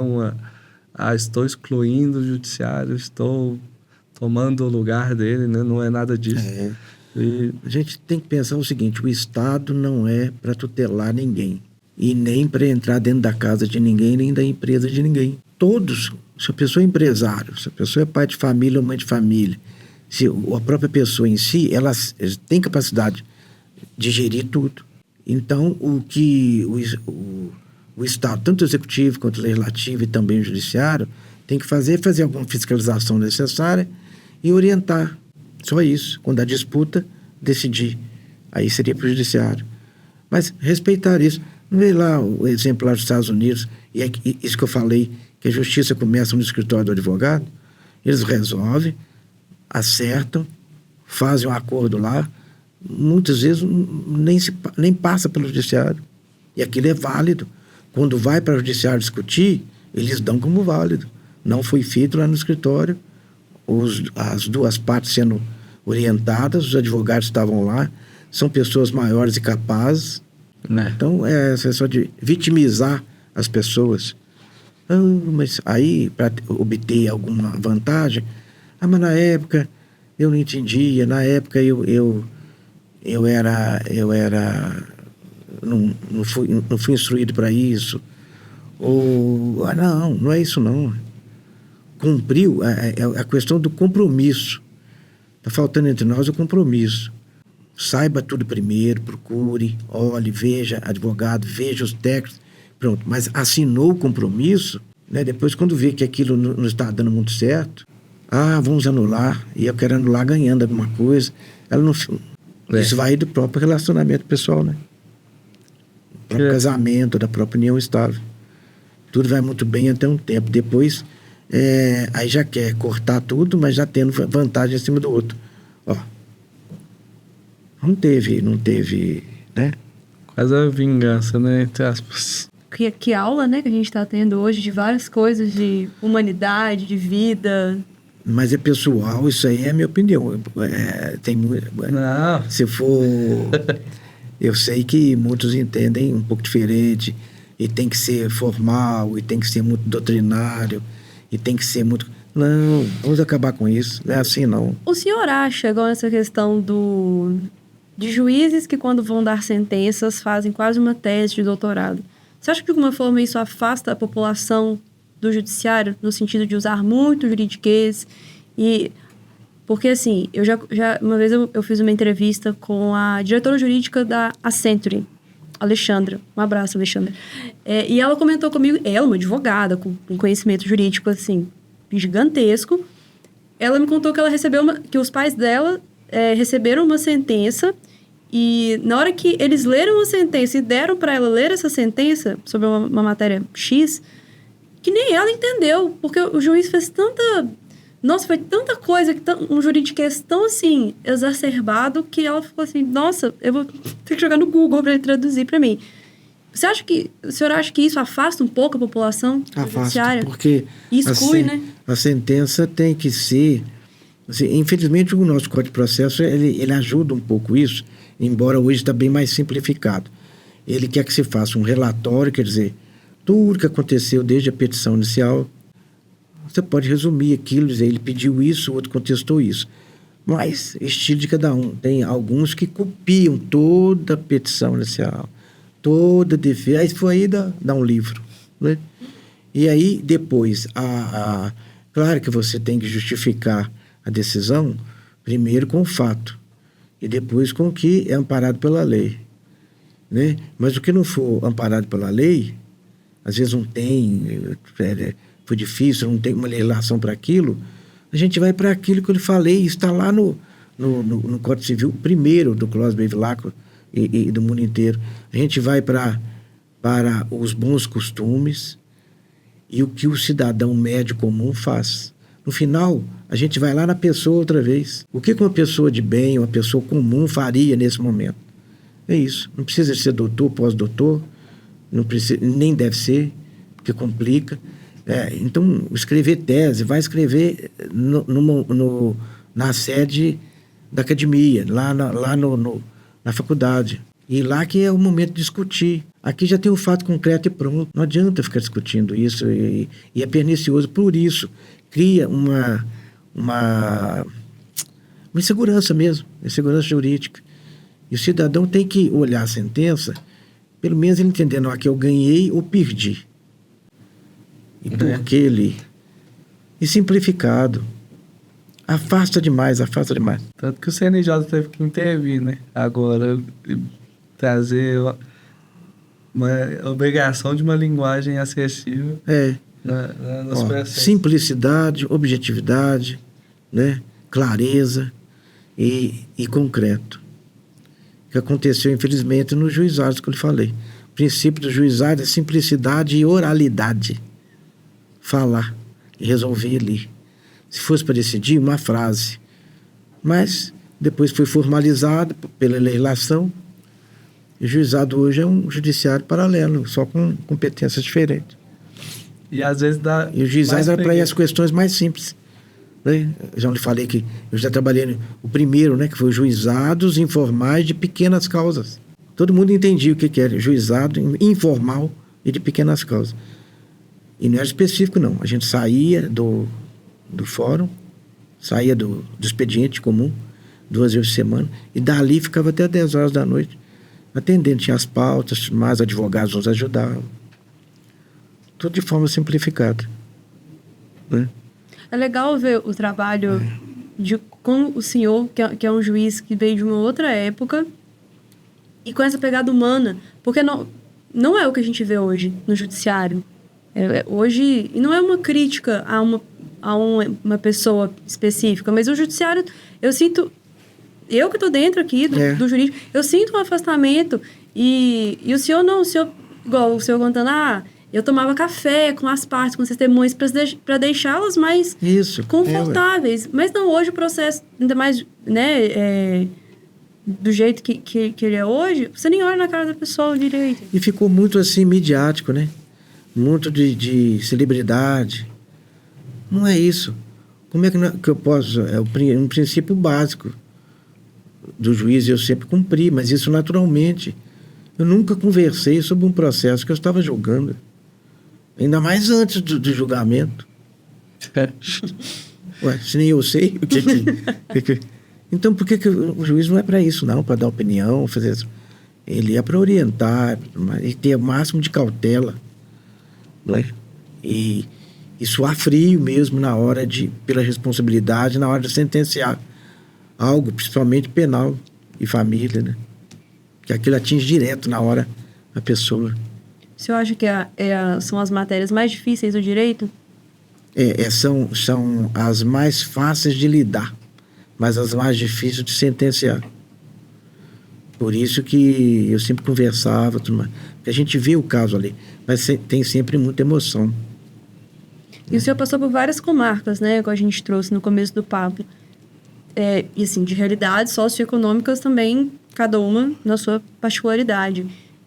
[SPEAKER 2] estou excluindo o judiciário, estou tomando o lugar dele, né? Não é nada disso.
[SPEAKER 3] A gente tem que pensar o seguinte, o Estado não é para tutelar ninguém e nem para entrar dentro da casa de ninguém, nem da empresa de ninguém. Todos, se a pessoa é empresário, se a pessoa é pai de família ou mãe de família, se a própria pessoa em si, ela tem capacidade de gerir tudo. Então, o que o Estado, tanto o Executivo quanto o Legislativo e também o Judiciário, tem que fazer alguma fiscalização necessária e orientar. Só isso. Quando há disputa, decidir. Aí seria para o Judiciário. Mas respeitar isso. Não veio lá o exemplo lá dos Estados Unidos, e isso que eu falei, que a justiça começa no escritório do advogado, eles resolvem, acertam, fazem um acordo lá, muitas vezes nem passa pelo judiciário. E aquilo é válido. Quando vai para o judiciário discutir, eles dão como válido. Não foi feito lá no escritório, as duas partes sendo orientadas, os advogados estavam lá, são pessoas maiores e capazes, né? Então é só de vitimizar as pessoas. Mas aí, para obter alguma vantagem, mas na época eu não entendia, na época eu não fui instruído para isso, ou não é isso não. Cumpriu, a questão do compromisso. Está faltando entre nós o compromisso. Saiba tudo primeiro, procure, olhe, veja advogado, veja os técnicos, pronto. Mas assinou o compromisso, né? Depois quando vê que aquilo não está dando muito certo, vamos anular, e eu quero anular ganhando alguma coisa. Ela não... Isso vai do próprio relacionamento pessoal, né? Do próprio casamento, da própria união estável. Tudo vai muito bem até um tempo. Depois, aí já quer cortar tudo, mas já tendo vantagem em cima do outro. Não teve, né?
[SPEAKER 2] Quase a vingança, né? Entre aspas.
[SPEAKER 1] Que aula, né? Que a gente está tendo hoje de várias coisas, de humanidade, de vida.
[SPEAKER 3] Mas é pessoal, isso aí é a minha opinião. Tem muito...
[SPEAKER 2] Não.
[SPEAKER 3] Se for... Eu sei que muitos entendem um pouco diferente, e tem que ser formal, e tem que ser muito doutrinário, e tem que ser muito... Não, vamos acabar com isso. Não é assim, não.
[SPEAKER 1] O senhor acha, igual essa questão de juízes que, quando vão dar sentenças, fazem quase uma tese de doutorado. Você acha que, de alguma forma, isso afasta a população do judiciário, no sentido de usar muito juridiquês? Porque, assim, eu já uma vez eu fiz uma entrevista com a diretora jurídica da Accenture, Alexandra. Um abraço, Alexandra. E ela comentou comigo, ela, uma advogada com conhecimento jurídico, assim, gigantesco. Ela me contou que ela recebeu que os pais dela receberam uma sentença e na hora que eles leram a sentença e deram para ela ler essa sentença sobre uma matéria X, que nem ela entendeu, porque o juiz fez tanta... Nossa, foi tanta coisa, um juridiquês tão, assim, exacerbado, que ela ficou assim, nossa, eu vou ter que jogar no Google para ele traduzir para mim. O senhor acha que isso afasta um pouco a população judiciária?
[SPEAKER 3] Afasta, porque
[SPEAKER 1] E exclui, né?
[SPEAKER 3] A sentença tem que ser... Assim, infelizmente, o nosso Código de Processo, ele ajuda um pouco isso, embora hoje está bem mais simplificado. Ele quer que se faça um relatório, quer dizer, tudo que aconteceu desde a petição inicial, você pode resumir aquilo, dizer, ele pediu isso, o outro contestou isso. Mas, estilo de cada um. Tem alguns que copiam toda a petição inicial, toda a defesa. Aí foi aí dá um livro, né? E aí, depois, claro que você tem que justificar a decisão, primeiro com o fato, e depois com o que é amparado pela lei, né? Mas o que não for amparado pela lei, às vezes não tem, foi difícil, não tem uma legislação para aquilo, a gente vai para aquilo que eu lhe falei, está lá no Código Civil, primeiro do Klaus Bevilacqua e do mundo inteiro. A gente vai para os bons costumes e o que o cidadão médio comum faz. No final, a gente vai lá na pessoa outra vez. O que uma pessoa de bem, uma pessoa comum faria nesse momento? É isso. Não precisa ser doutor, pós-doutor, não precisa, nem deve ser, porque complica. Então, escrever tese, vai escrever na sede da academia, lá na faculdade. E lá que é o momento de discutir. Aqui já tem o fato concreto e pronto. Não adianta ficar discutindo isso e é pernicioso por isso. Cria uma insegurança mesmo, insegurança jurídica. E o cidadão tem que olhar a sentença, pelo menos ele entendendo, que eu ganhei ou perdi. E por que ele... E simplificado. Afasta demais.
[SPEAKER 2] Tanto que o CNJ teve que intervir, né? Agora, trazer uma obrigação de uma linguagem acessível.
[SPEAKER 3] Simplicidade, objetividade, né? Clareza e concreto. O que aconteceu, infelizmente, nos juizados que eu lhe falei. O princípio do juizado é simplicidade e oralidade. Falar e resolver ali. Se fosse para decidir, uma frase. Mas depois foi formalizado pela legislação. E o juizado hoje é um judiciário paralelo, só com competências diferentes.
[SPEAKER 2] E às vezes dá...
[SPEAKER 3] E o juizado era para ir as questões mais simples. Né? Eu já lhe falei que eu já trabalhei o primeiro, né, que foi os juizados informais de pequenas causas. Todo mundo entendia o que era juizado informal e de pequenas causas. E não era específico, não. A gente saía do fórum, saía do expediente comum, 2 vezes por semana, e dali ficava até 10 horas da noite, atendendo. Tinha as pautas, mais advogados nos ajudavam. Tudo de forma simplificada. Né?
[SPEAKER 1] É legal ver o trabalho com o senhor, que é um juiz que veio de uma outra época, e com essa pegada humana, porque não é o que a gente vê hoje no judiciário. Hoje, e não é uma crítica a uma pessoa específica, mas o judiciário, eu sinto, eu que estou dentro aqui do jurídico, eu sinto um afastamento, e o senhor não, igual o senhor contando, eu tomava café com as partes, com as testemunhas, para deixá-las mais confortáveis. Mas não, hoje o processo, ainda mais, né, do jeito que ele é hoje, você nem olha na cara da pessoa direito.
[SPEAKER 3] E ficou muito assim, midiático, né? Muito de celebridade. Não é isso. Como é que eu posso... É um princípio básico do juiz, eu sempre cumpri, mas isso naturalmente. Eu nunca conversei sobre um processo que eu estava julgando. Ainda mais antes do julgamento. Ué, se nem eu sei o que... Então, por que o juiz não é para isso, não? Para dar opinião, fazer isso. Ele é para orientar e ter o máximo de cautela. Né? E suar frio mesmo na hora pela responsabilidade, na hora de sentenciar algo, principalmente penal e família, né? Que aquilo atinge direto na hora a pessoa.
[SPEAKER 1] O senhor acha que são as matérias mais difíceis do direito?
[SPEAKER 3] São as mais fáceis de lidar, mas as mais difíceis de sentenciar. Por isso que eu sempre conversava, tudo mais. Porque a gente vê o caso ali, mas tem sempre muita emoção.
[SPEAKER 1] E o senhor passou por várias comarcas, né? Como a gente trouxe no começo do papo. E assim, de realidades socioeconômicas também, cada uma na sua particularidade.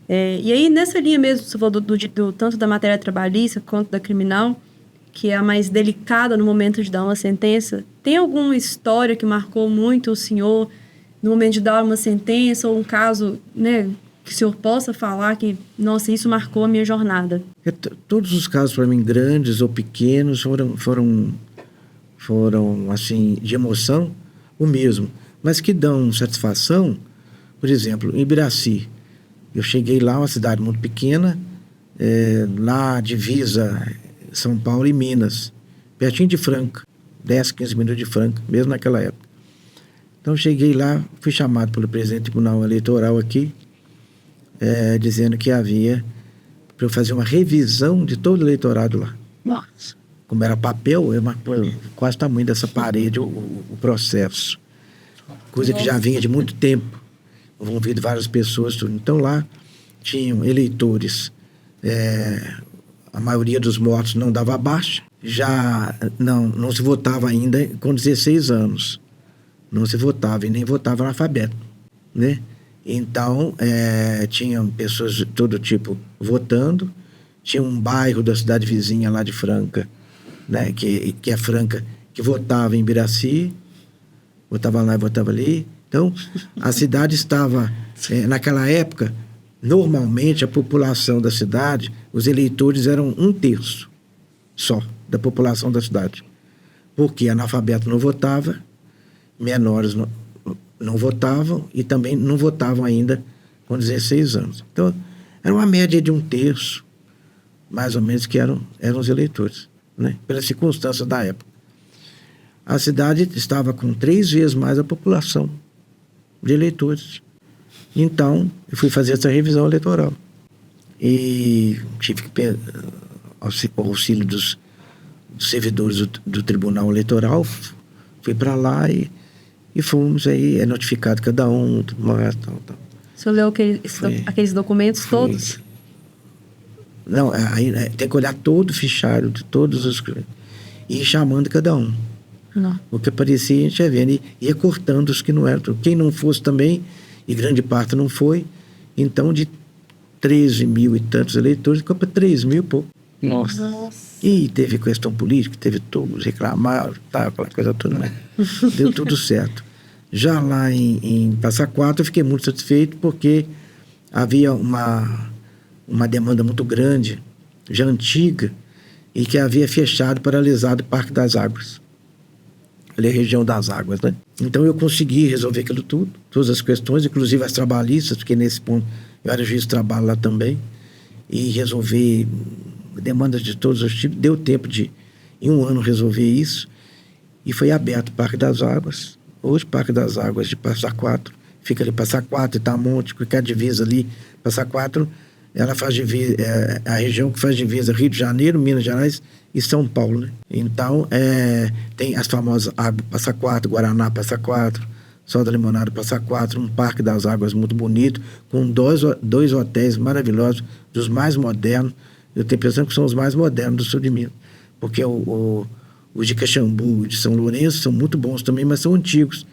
[SPEAKER 1] E aí, nessa linha mesmo, você falou do tanto da matéria trabalhista quanto da criminal, que é a mais delicada no momento de dar uma sentença. Tem alguma história que marcou muito o senhor no momento de dar uma sentença, ou um caso, né, que o senhor possa falar que, nossa, isso marcou a minha jornada?
[SPEAKER 3] Todos os casos, para mim, grandes ou pequenos, foram assim, de emoção, o mesmo. Mas que dão satisfação, por exemplo, em Ibiraci. Eu cheguei lá, uma cidade muito pequena, lá divisa São Paulo e Minas, pertinho de Franca, 10, 15 minutos de Franca, mesmo naquela época. Então, cheguei lá, fui chamado pelo presidente do Tribunal Eleitoral aqui, dizendo que havia para eu fazer uma revisão de todo o eleitorado lá.
[SPEAKER 1] Nossa.
[SPEAKER 3] Como era papel, quase o tamanho dessa parede, o processo. Coisa que já vinha de muito tempo, envolvido várias pessoas. Tudo. Então, lá tinham eleitores, a maioria dos mortos não dava baixa, já não se votava ainda com 16 anos. Não se votava e nem votava analfabeto, né? Então, tinham pessoas de todo tipo votando. Tinha um bairro da cidade vizinha lá de Franca, né? Que é Franca, que votava em Ibiraci, votava lá e votava ali. Então, a cidade estava, naquela época, normalmente a população da cidade, os eleitores eram 1/3 só da população da cidade. Porque analfabeto não votava, menores não votavam e também não votavam ainda com 16 anos. Então, era uma média de 1/3, mais ou menos, que eram os eleitores, né? Pelas circunstâncias da época. A cidade estava com 3 vezes mais a população de eleitores. Então, eu fui fazer essa revisão eleitoral. E tive que pedir o auxílio dos servidores do Tribunal Eleitoral. Fui para lá e fomos aí, notificado cada um, tudo mais, tal.
[SPEAKER 1] O senhor leu aqueles documentos todos?
[SPEAKER 3] Não, aí tem que olhar todo o fichário de todos os... E ir chamando cada um.
[SPEAKER 1] Não.
[SPEAKER 3] O que aparecia, a gente ia vendo. E ia cortando os que não eram. Quem não fosse também, e grande parte não foi, então de 13 mil e tantos eleitores, ficou para 3 mil e pouco.
[SPEAKER 2] Nossa.
[SPEAKER 3] E teve questão política, teve todos reclamaram, tá, aquela coisa toda, né? Deu tudo certo. Já lá em Passa Quatro, eu fiquei muito satisfeito porque havia uma demanda muito grande, já antiga, e que havia fechado, paralisado o Parque das Águas. Ali é a região das águas, né? Então eu consegui resolver aquilo tudo, todas as questões, inclusive as trabalhistas, porque nesse ponto eu era juiz de trabalho lá também, e resolvi demandas de todos os tipos. Deu tempo de, em 1 ano, resolver isso, e foi aberto o Parque das Águas. Hoje, o Parque das Águas de Passa Quatro, fica ali Passa Quatro, Itamonte, qualquer divisa ali, Passa Quatro, ela faz divisa, a região que faz divisa Rio de Janeiro, Minas Gerais e São Paulo, né? Então, tem as famosas águas Passa Quatro, Guaraná Passa Quatro, Sol da Limonada Passa Quatro, um Parque das Águas muito bonito, com dois hotéis maravilhosos, dos mais modernos. Eu tenho a impressão que são os mais modernos do sul de Minas, porque os de Caxambu e de São Lourenço são muito bons também, mas são antigos,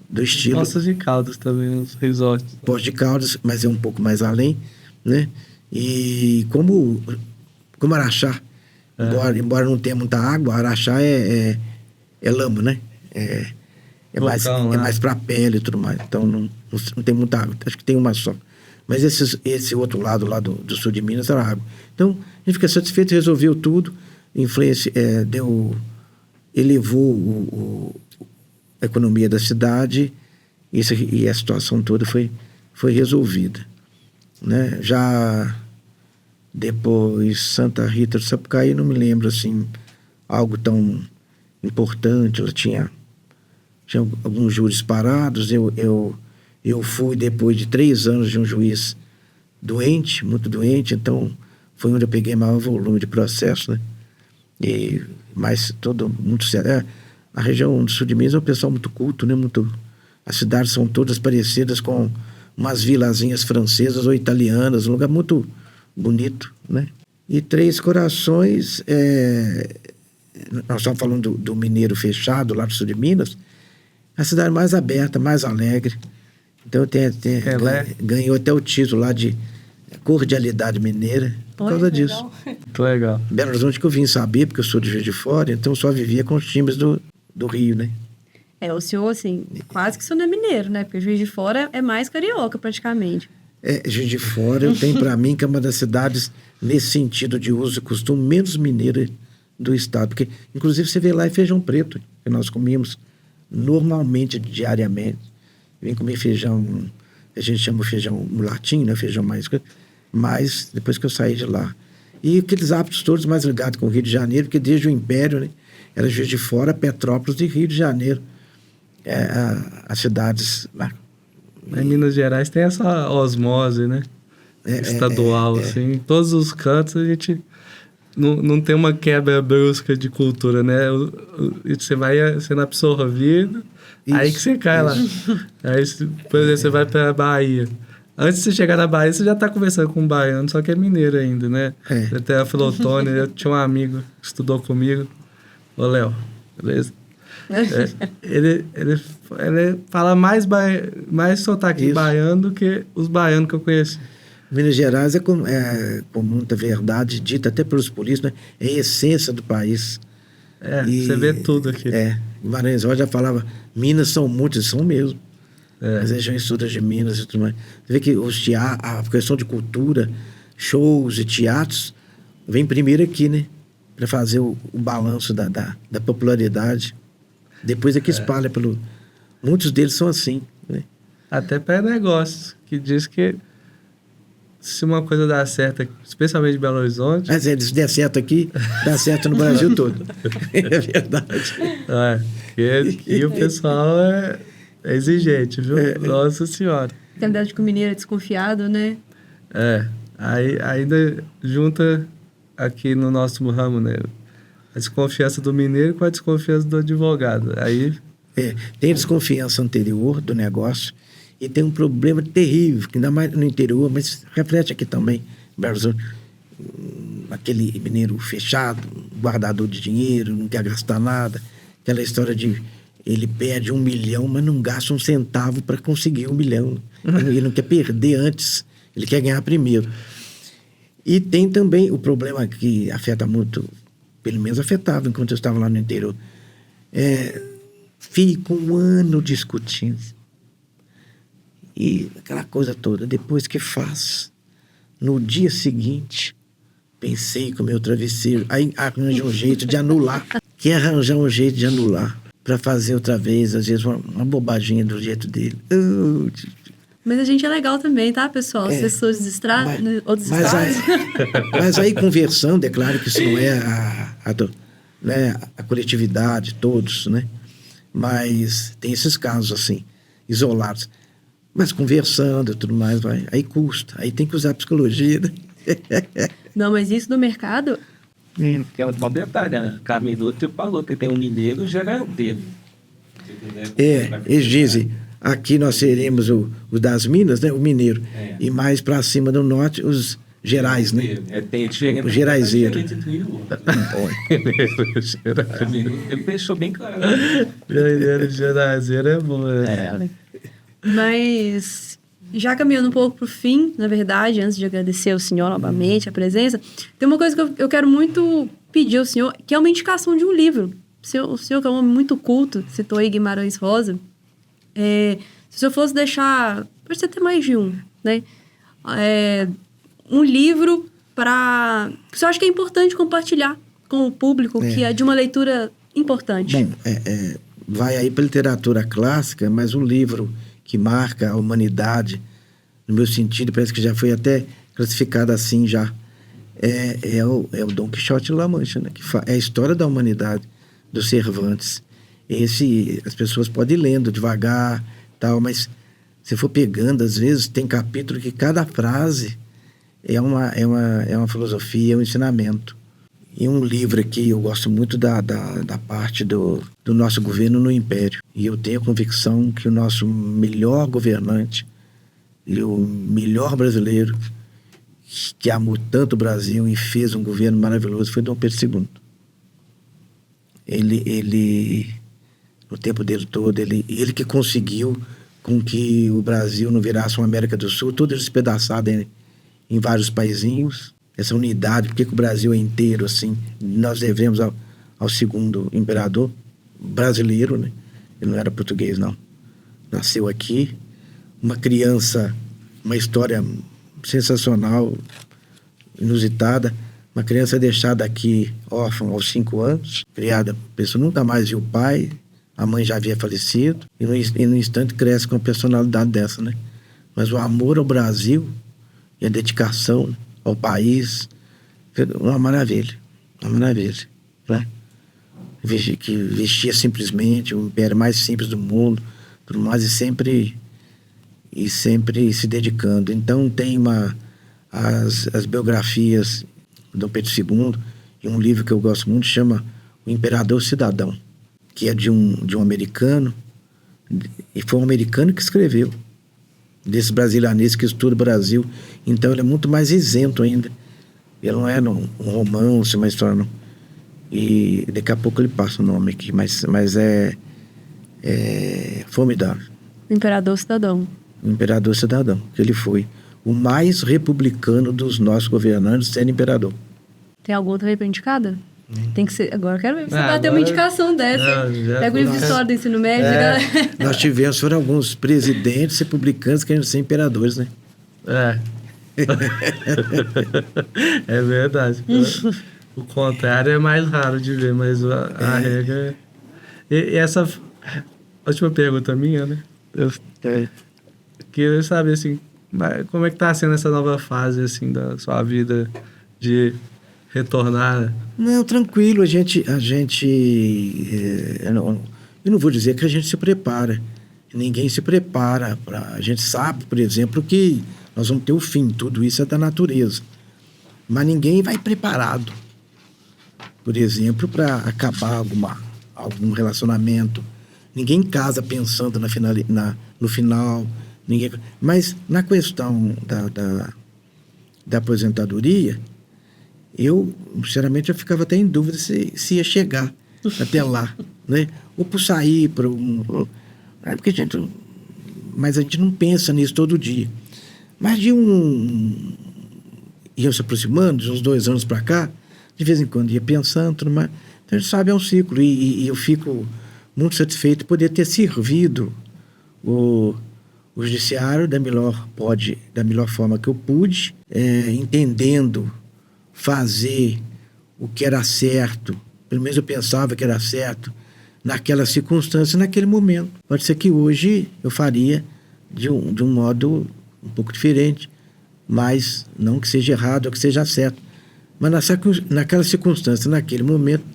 [SPEAKER 3] do estilo...
[SPEAKER 2] Poços de Caldas também, os resorts.
[SPEAKER 3] Poços de Caldas, mas é um pouco mais além, né? E como Araxá, embora não tenha muita água, Araxá é lama, né? É mais para a pele e tudo mais. Então não tem muita água, acho que tem uma só. Mas esse outro lado lá do sul de Minas era água. Então a gente fica satisfeito, resolveu tudo, elevou a economia da cidade, e a situação toda foi resolvida, né? Já depois Santa Rita do Sapucaí, não me lembro assim algo tão importante. Ela tinha alguns júris parados. Eu fui depois de 3 anos de um juiz doente, muito doente, então foi onde eu peguei maior volume de processo, né? Mas tudo muito sério. a região do sul de Minas é um pessoal muito culto, né? As cidades são todas parecidas com umas vilazinhas francesas ou italianas, um lugar muito bonito, né? E Três Corações, nós estamos falando do Mineiro Fechado, lá do sul de Minas, a cidade mais aberta, mais alegre. Então ganhou até o título lá de Cordialidade Mineira por causa disso.
[SPEAKER 2] Muito legal.
[SPEAKER 3] Belo Horizonte que eu vim saber, porque eu sou de Juiz de Fora, então eu só vivia com os times do Rio, né?
[SPEAKER 1] O senhor, assim, quase que o senhor não é mineiro, né? Porque Juiz de Fora é mais carioca, praticamente.
[SPEAKER 3] Juiz de Fora, eu tenho para mim que é uma das cidades, nesse sentido de uso e costume, menos mineira do estado. Porque, inclusive, você vê lá feijão preto, que nós comíamos normalmente, diariamente. Vem comer feijão, a gente chama feijão mulatinho, né? Feijão mais depois que eu saí de lá. E aqueles hábitos todos mais ligados com o Rio de Janeiro, porque desde o Império, né? Era Juiz de Fora, Petrópolis e Rio de Janeiro. As cidades lá.
[SPEAKER 2] Em Minas Gerais tem essa osmose, né? Estadual, assim. Em todos os cantos a gente não tem uma quebra brusca de cultura, né? Você vai sendo absorvido, aí que você cai lá. Aí, por exemplo, você vai pra Bahia. Antes de você chegar na Bahia, você já tá conversando com um baiano, só que é mineiro ainda, né? Até a Filotônia, eu tinha um amigo que estudou comigo. Ô, Léo, beleza? Ele fala mais sotaque baiano do que os baianos que eu conheci.
[SPEAKER 3] Minas Gerais com muita verdade, dita até pelos polícias, né? É a essência do país.
[SPEAKER 2] Você vê tudo aqui.
[SPEAKER 3] Guimarães Rosa já falava, Minas são muitas, são mesmo. As regiões todas de Minas e tudo mais. Você vê que a questão de cultura, shows e teatros, vem primeiro aqui, né? Para fazer o balanço da popularidade. Depois é que espalha pelo... Muitos deles são assim, né?
[SPEAKER 2] Até para negócios, que diz que se uma coisa dá certo, especialmente em Belo Horizonte...
[SPEAKER 3] Se der certo aqui, dá certo no Brasil todo. É verdade.
[SPEAKER 2] E o pessoal é exigente, viu? Nossa Senhora.
[SPEAKER 1] Tem a verdade que o mineiro é desconfiado, né?
[SPEAKER 2] Aí ainda junta aqui no nosso ramo, né? A desconfiança do mineiro com a desconfiança do advogado. Aí...
[SPEAKER 3] tem desconfiança anterior do negócio e tem um problema terrível, que ainda mais no interior, mas reflete aqui também, Belo Horizonte, aquele mineiro fechado, guardador de dinheiro, não quer gastar nada, aquela história de ele perde 1 milhão, mas não gasta 1 centavo para conseguir 1 milhão. Ele não quer perder antes, ele quer ganhar primeiro. E tem também o problema que afeta muito, pelo menos afetava enquanto eu estava lá no interior. Fica 1 ano discutindo. E aquela coisa toda, depois que faz, no dia seguinte, pensei com o meu travesseiro, aí arranja um jeito de anular. Quer arranjar um jeito de anular para fazer outra vez, às vezes uma bobaginha do jeito dele.
[SPEAKER 1] Mas a gente é legal também, tá, pessoal? As pessoas outros estados.
[SPEAKER 3] Mas aí conversando, é claro que isso não é a coletividade, todos, né? Mas tem esses casos, assim, isolados. Mas conversando e tudo mais, aí custa. Aí tem que usar a psicologia, né?
[SPEAKER 1] Não, mas isso do mercado...
[SPEAKER 4] Que é uma detalhe, né? Camilo falou que tem um mineiro gerandeiro.
[SPEAKER 3] Eles dizem, aqui nós seremos o das Minas, né? O mineiro. E mais para cima do norte, os gerais, né?
[SPEAKER 4] Tem diferença.
[SPEAKER 3] O geraizeiro.
[SPEAKER 4] Ele deixou bem claro.
[SPEAKER 2] Geraizeiro é bom, né?
[SPEAKER 1] Mas, já caminhando um pouco para o fim, na verdade, antes de agradecer ao senhor novamente a presença, tem uma coisa que eu quero muito pedir ao senhor, que é uma indicação de um livro. O senhor que é um homem muito culto, citou aí Guimarães Rosa. Se o senhor fosse deixar, pode ser até mais de um, né? Um livro para... que o senhor acha que é importante compartilhar com o público, que é de uma leitura importante.
[SPEAKER 3] Bom, vai aí para literatura clássica, mas um livro que marca a humanidade, no meu sentido, parece que já foi até classificado assim já, é o Dom Quixote de La Mancha, né? Que é a história da humanidade, do Cervantes. As pessoas podem ir lendo devagar, tal, mas se for pegando, às vezes tem capítulo que cada frase é uma filosofia, é um ensinamento. E um livro aqui, eu gosto muito da parte do nosso governo no Império. E eu tenho a convicção que o nosso melhor governante e o melhor brasileiro que amou tanto o Brasil e fez um governo maravilhoso foi Dom Pedro II. Ele no tempo dele todo, ele que conseguiu com que o Brasil não virasse uma América do Sul, toda despedaçada em vários paizinhos. Essa unidade, porque que o Brasil é inteiro, assim, nós devemos ao segundo imperador brasileiro, né? Ele não era português, não. Nasceu aqui, uma criança, uma história sensacional, inusitada. Uma criança deixada aqui órfã aos 5 anos, criada, a pessoa nunca mais viu o pai, a mãe já havia falecido, e no instante cresce com uma personalidade dessa, né? Mas o amor ao Brasil e a dedicação ao país, uma maravilha, né? Que vestia simplesmente, o império mais simples do mundo, tudo mais, e sempre se dedicando. Então tem as biografias do Dom Pedro II, e um livro que eu gosto muito chama O Imperador Cidadão, que é de um americano, e foi um americano que escreveu, desses brasileiros que estudam o Brasil. Então ele é muito mais isento ainda. Ele não é um romance, uma história, não. E daqui a pouco ele passa o nome aqui, mas é formidável.
[SPEAKER 1] Imperador Cidadão.
[SPEAKER 3] O Imperador Cidadão, que ele foi o mais republicano dos nossos governantes, sendo imperador.
[SPEAKER 1] Tem alguma outra reivindicada? Tem que ser. Agora eu quero ver se você vai ter
[SPEAKER 2] agora-
[SPEAKER 1] uma indicação dessa.
[SPEAKER 2] Não,
[SPEAKER 1] Pega o livro de história do ensino médio.
[SPEAKER 3] Nós tivemos, foram alguns presidentes republicanos querendo ser imperadores, né?
[SPEAKER 2] É. É verdade. O contrário é mais raro de ver, mas a regra é... E essa última pergunta minha, né? Eu queria saber, assim, como é que tá sendo essa nova fase, assim, da sua vida de retornar?
[SPEAKER 3] Não, tranquilo, eu não vou dizer que a gente se prepara. Ninguém se prepara a gente sabe, por exemplo, que nós vamos ter o fim, tudo isso é da natureza. Mas ninguém vai preparado, por exemplo, para acabar algum relacionamento. Ninguém casa pensando no final. Mas na questão da aposentadoria, eu, sinceramente, eu ficava até em dúvida se ia chegar até lá, né? Ou por sair para porque mas a gente não pensa nisso todo dia. Mas ia se aproximando, de uns 2 anos para cá, de vez em quando ia pensando, tudo mais. Então a gente sabe, é um ciclo, e eu fico muito satisfeito de poder ter servido o judiciário da melhor forma que eu pude, entendendo fazer o que era certo, pelo menos eu pensava que era certo, naquela circunstância, naquele momento. Pode ser que hoje eu faria de um modo um pouco diferente, mas não que seja errado ou que seja certo. Mas naquela circunstância, naquele momento,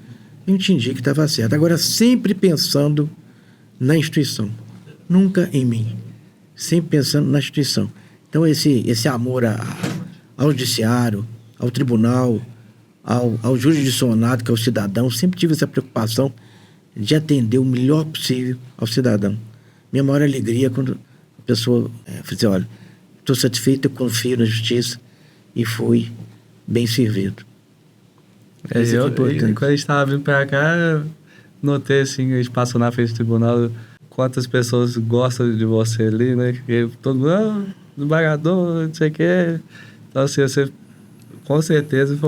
[SPEAKER 3] eu entendi que estava certo. Agora, sempre pensando na instituição, nunca em mim. Sempre pensando na instituição. Então, esse amor ao judiciário, ao tribunal, ao jurisdicionado, que é o cidadão, sempre tive essa preocupação de atender o melhor possível ao cidadão. Minha maior alegria quando a pessoa fala assim, olha, estou satisfeito, eu confio na justiça e fui bem servido. Isso é importante.
[SPEAKER 2] Quando a gente estava vindo para cá, eu notei, assim, a gente passou na frente do tribunal, quantas pessoas gostam de você ali, né? Porque todo mundo, desembargador, não sei o quê. Então, assim, você com certeza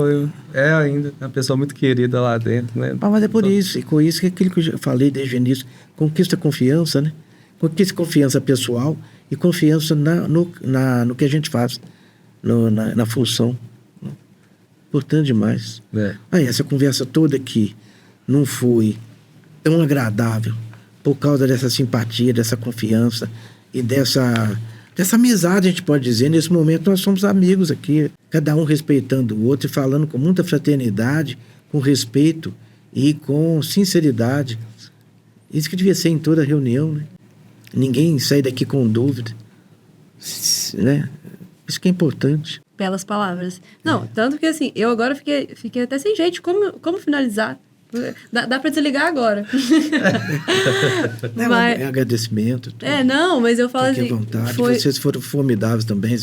[SPEAKER 2] é ainda uma pessoa muito querida lá dentro, né?
[SPEAKER 3] Mas é por isso, e com isso que aquilo que eu já falei desde o início, conquista confiança, né? Conquista confiança pessoal e confiança no que a gente faz, na função. Importante demais. Aí, essa conversa toda aqui não foi tão agradável por causa dessa simpatia, dessa confiança e dessa amizade, a gente pode dizer. Nesse momento nós somos amigos aqui, cada um respeitando o outro e falando com muita fraternidade, com respeito e com sinceridade. Isso que devia ser em toda reunião, né? Ninguém sai daqui com dúvida, né? Isso que é importante.
[SPEAKER 1] Belas palavras. Não, tanto que assim, eu agora fiquei até sem jeito. Como finalizar? Dá pra desligar agora.
[SPEAKER 3] É agradecimento. Tudo.
[SPEAKER 1] Não, mas eu falo
[SPEAKER 3] Fique
[SPEAKER 1] assim...
[SPEAKER 3] à vontade. Vocês foram formidáveis também.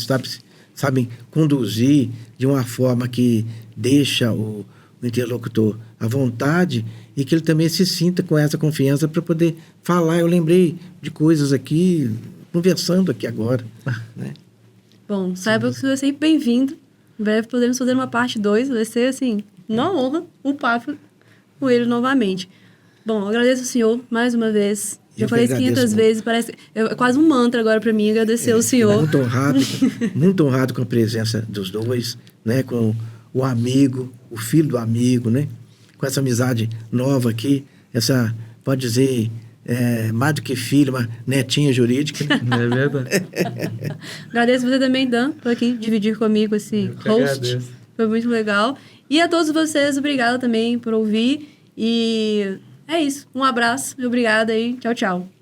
[SPEAKER 3] Sabem conduzir de uma forma que deixa o interlocutor à vontade e que ele também se sinta com essa confiança para poder falar. Eu lembrei de coisas aqui, conversando aqui agora. Né?
[SPEAKER 1] Bom, saiba que você é sempre bem-vindo. Em breve podemos fazer uma parte 2. Vai ser, assim, uma honra o papo com ele novamente. Bom, eu agradeço ao senhor mais uma vez. Já falei isso 500 vezes. Parece é quase um mantra agora para mim agradecer ao senhor.
[SPEAKER 3] Muito honrado com a presença dos dois, né? Com o amigo, o filho do amigo, né? Com essa amizade nova aqui. Essa, pode dizer... mais do que filho, uma netinha jurídica.
[SPEAKER 2] É verdade.
[SPEAKER 1] Agradeço você também, Dan, por aqui dividir comigo esse host.
[SPEAKER 2] Agradeço.
[SPEAKER 1] Foi muito legal. E a todos vocês, obrigada também por ouvir. E é isso. Um abraço e obrigada aí. Tchau, tchau.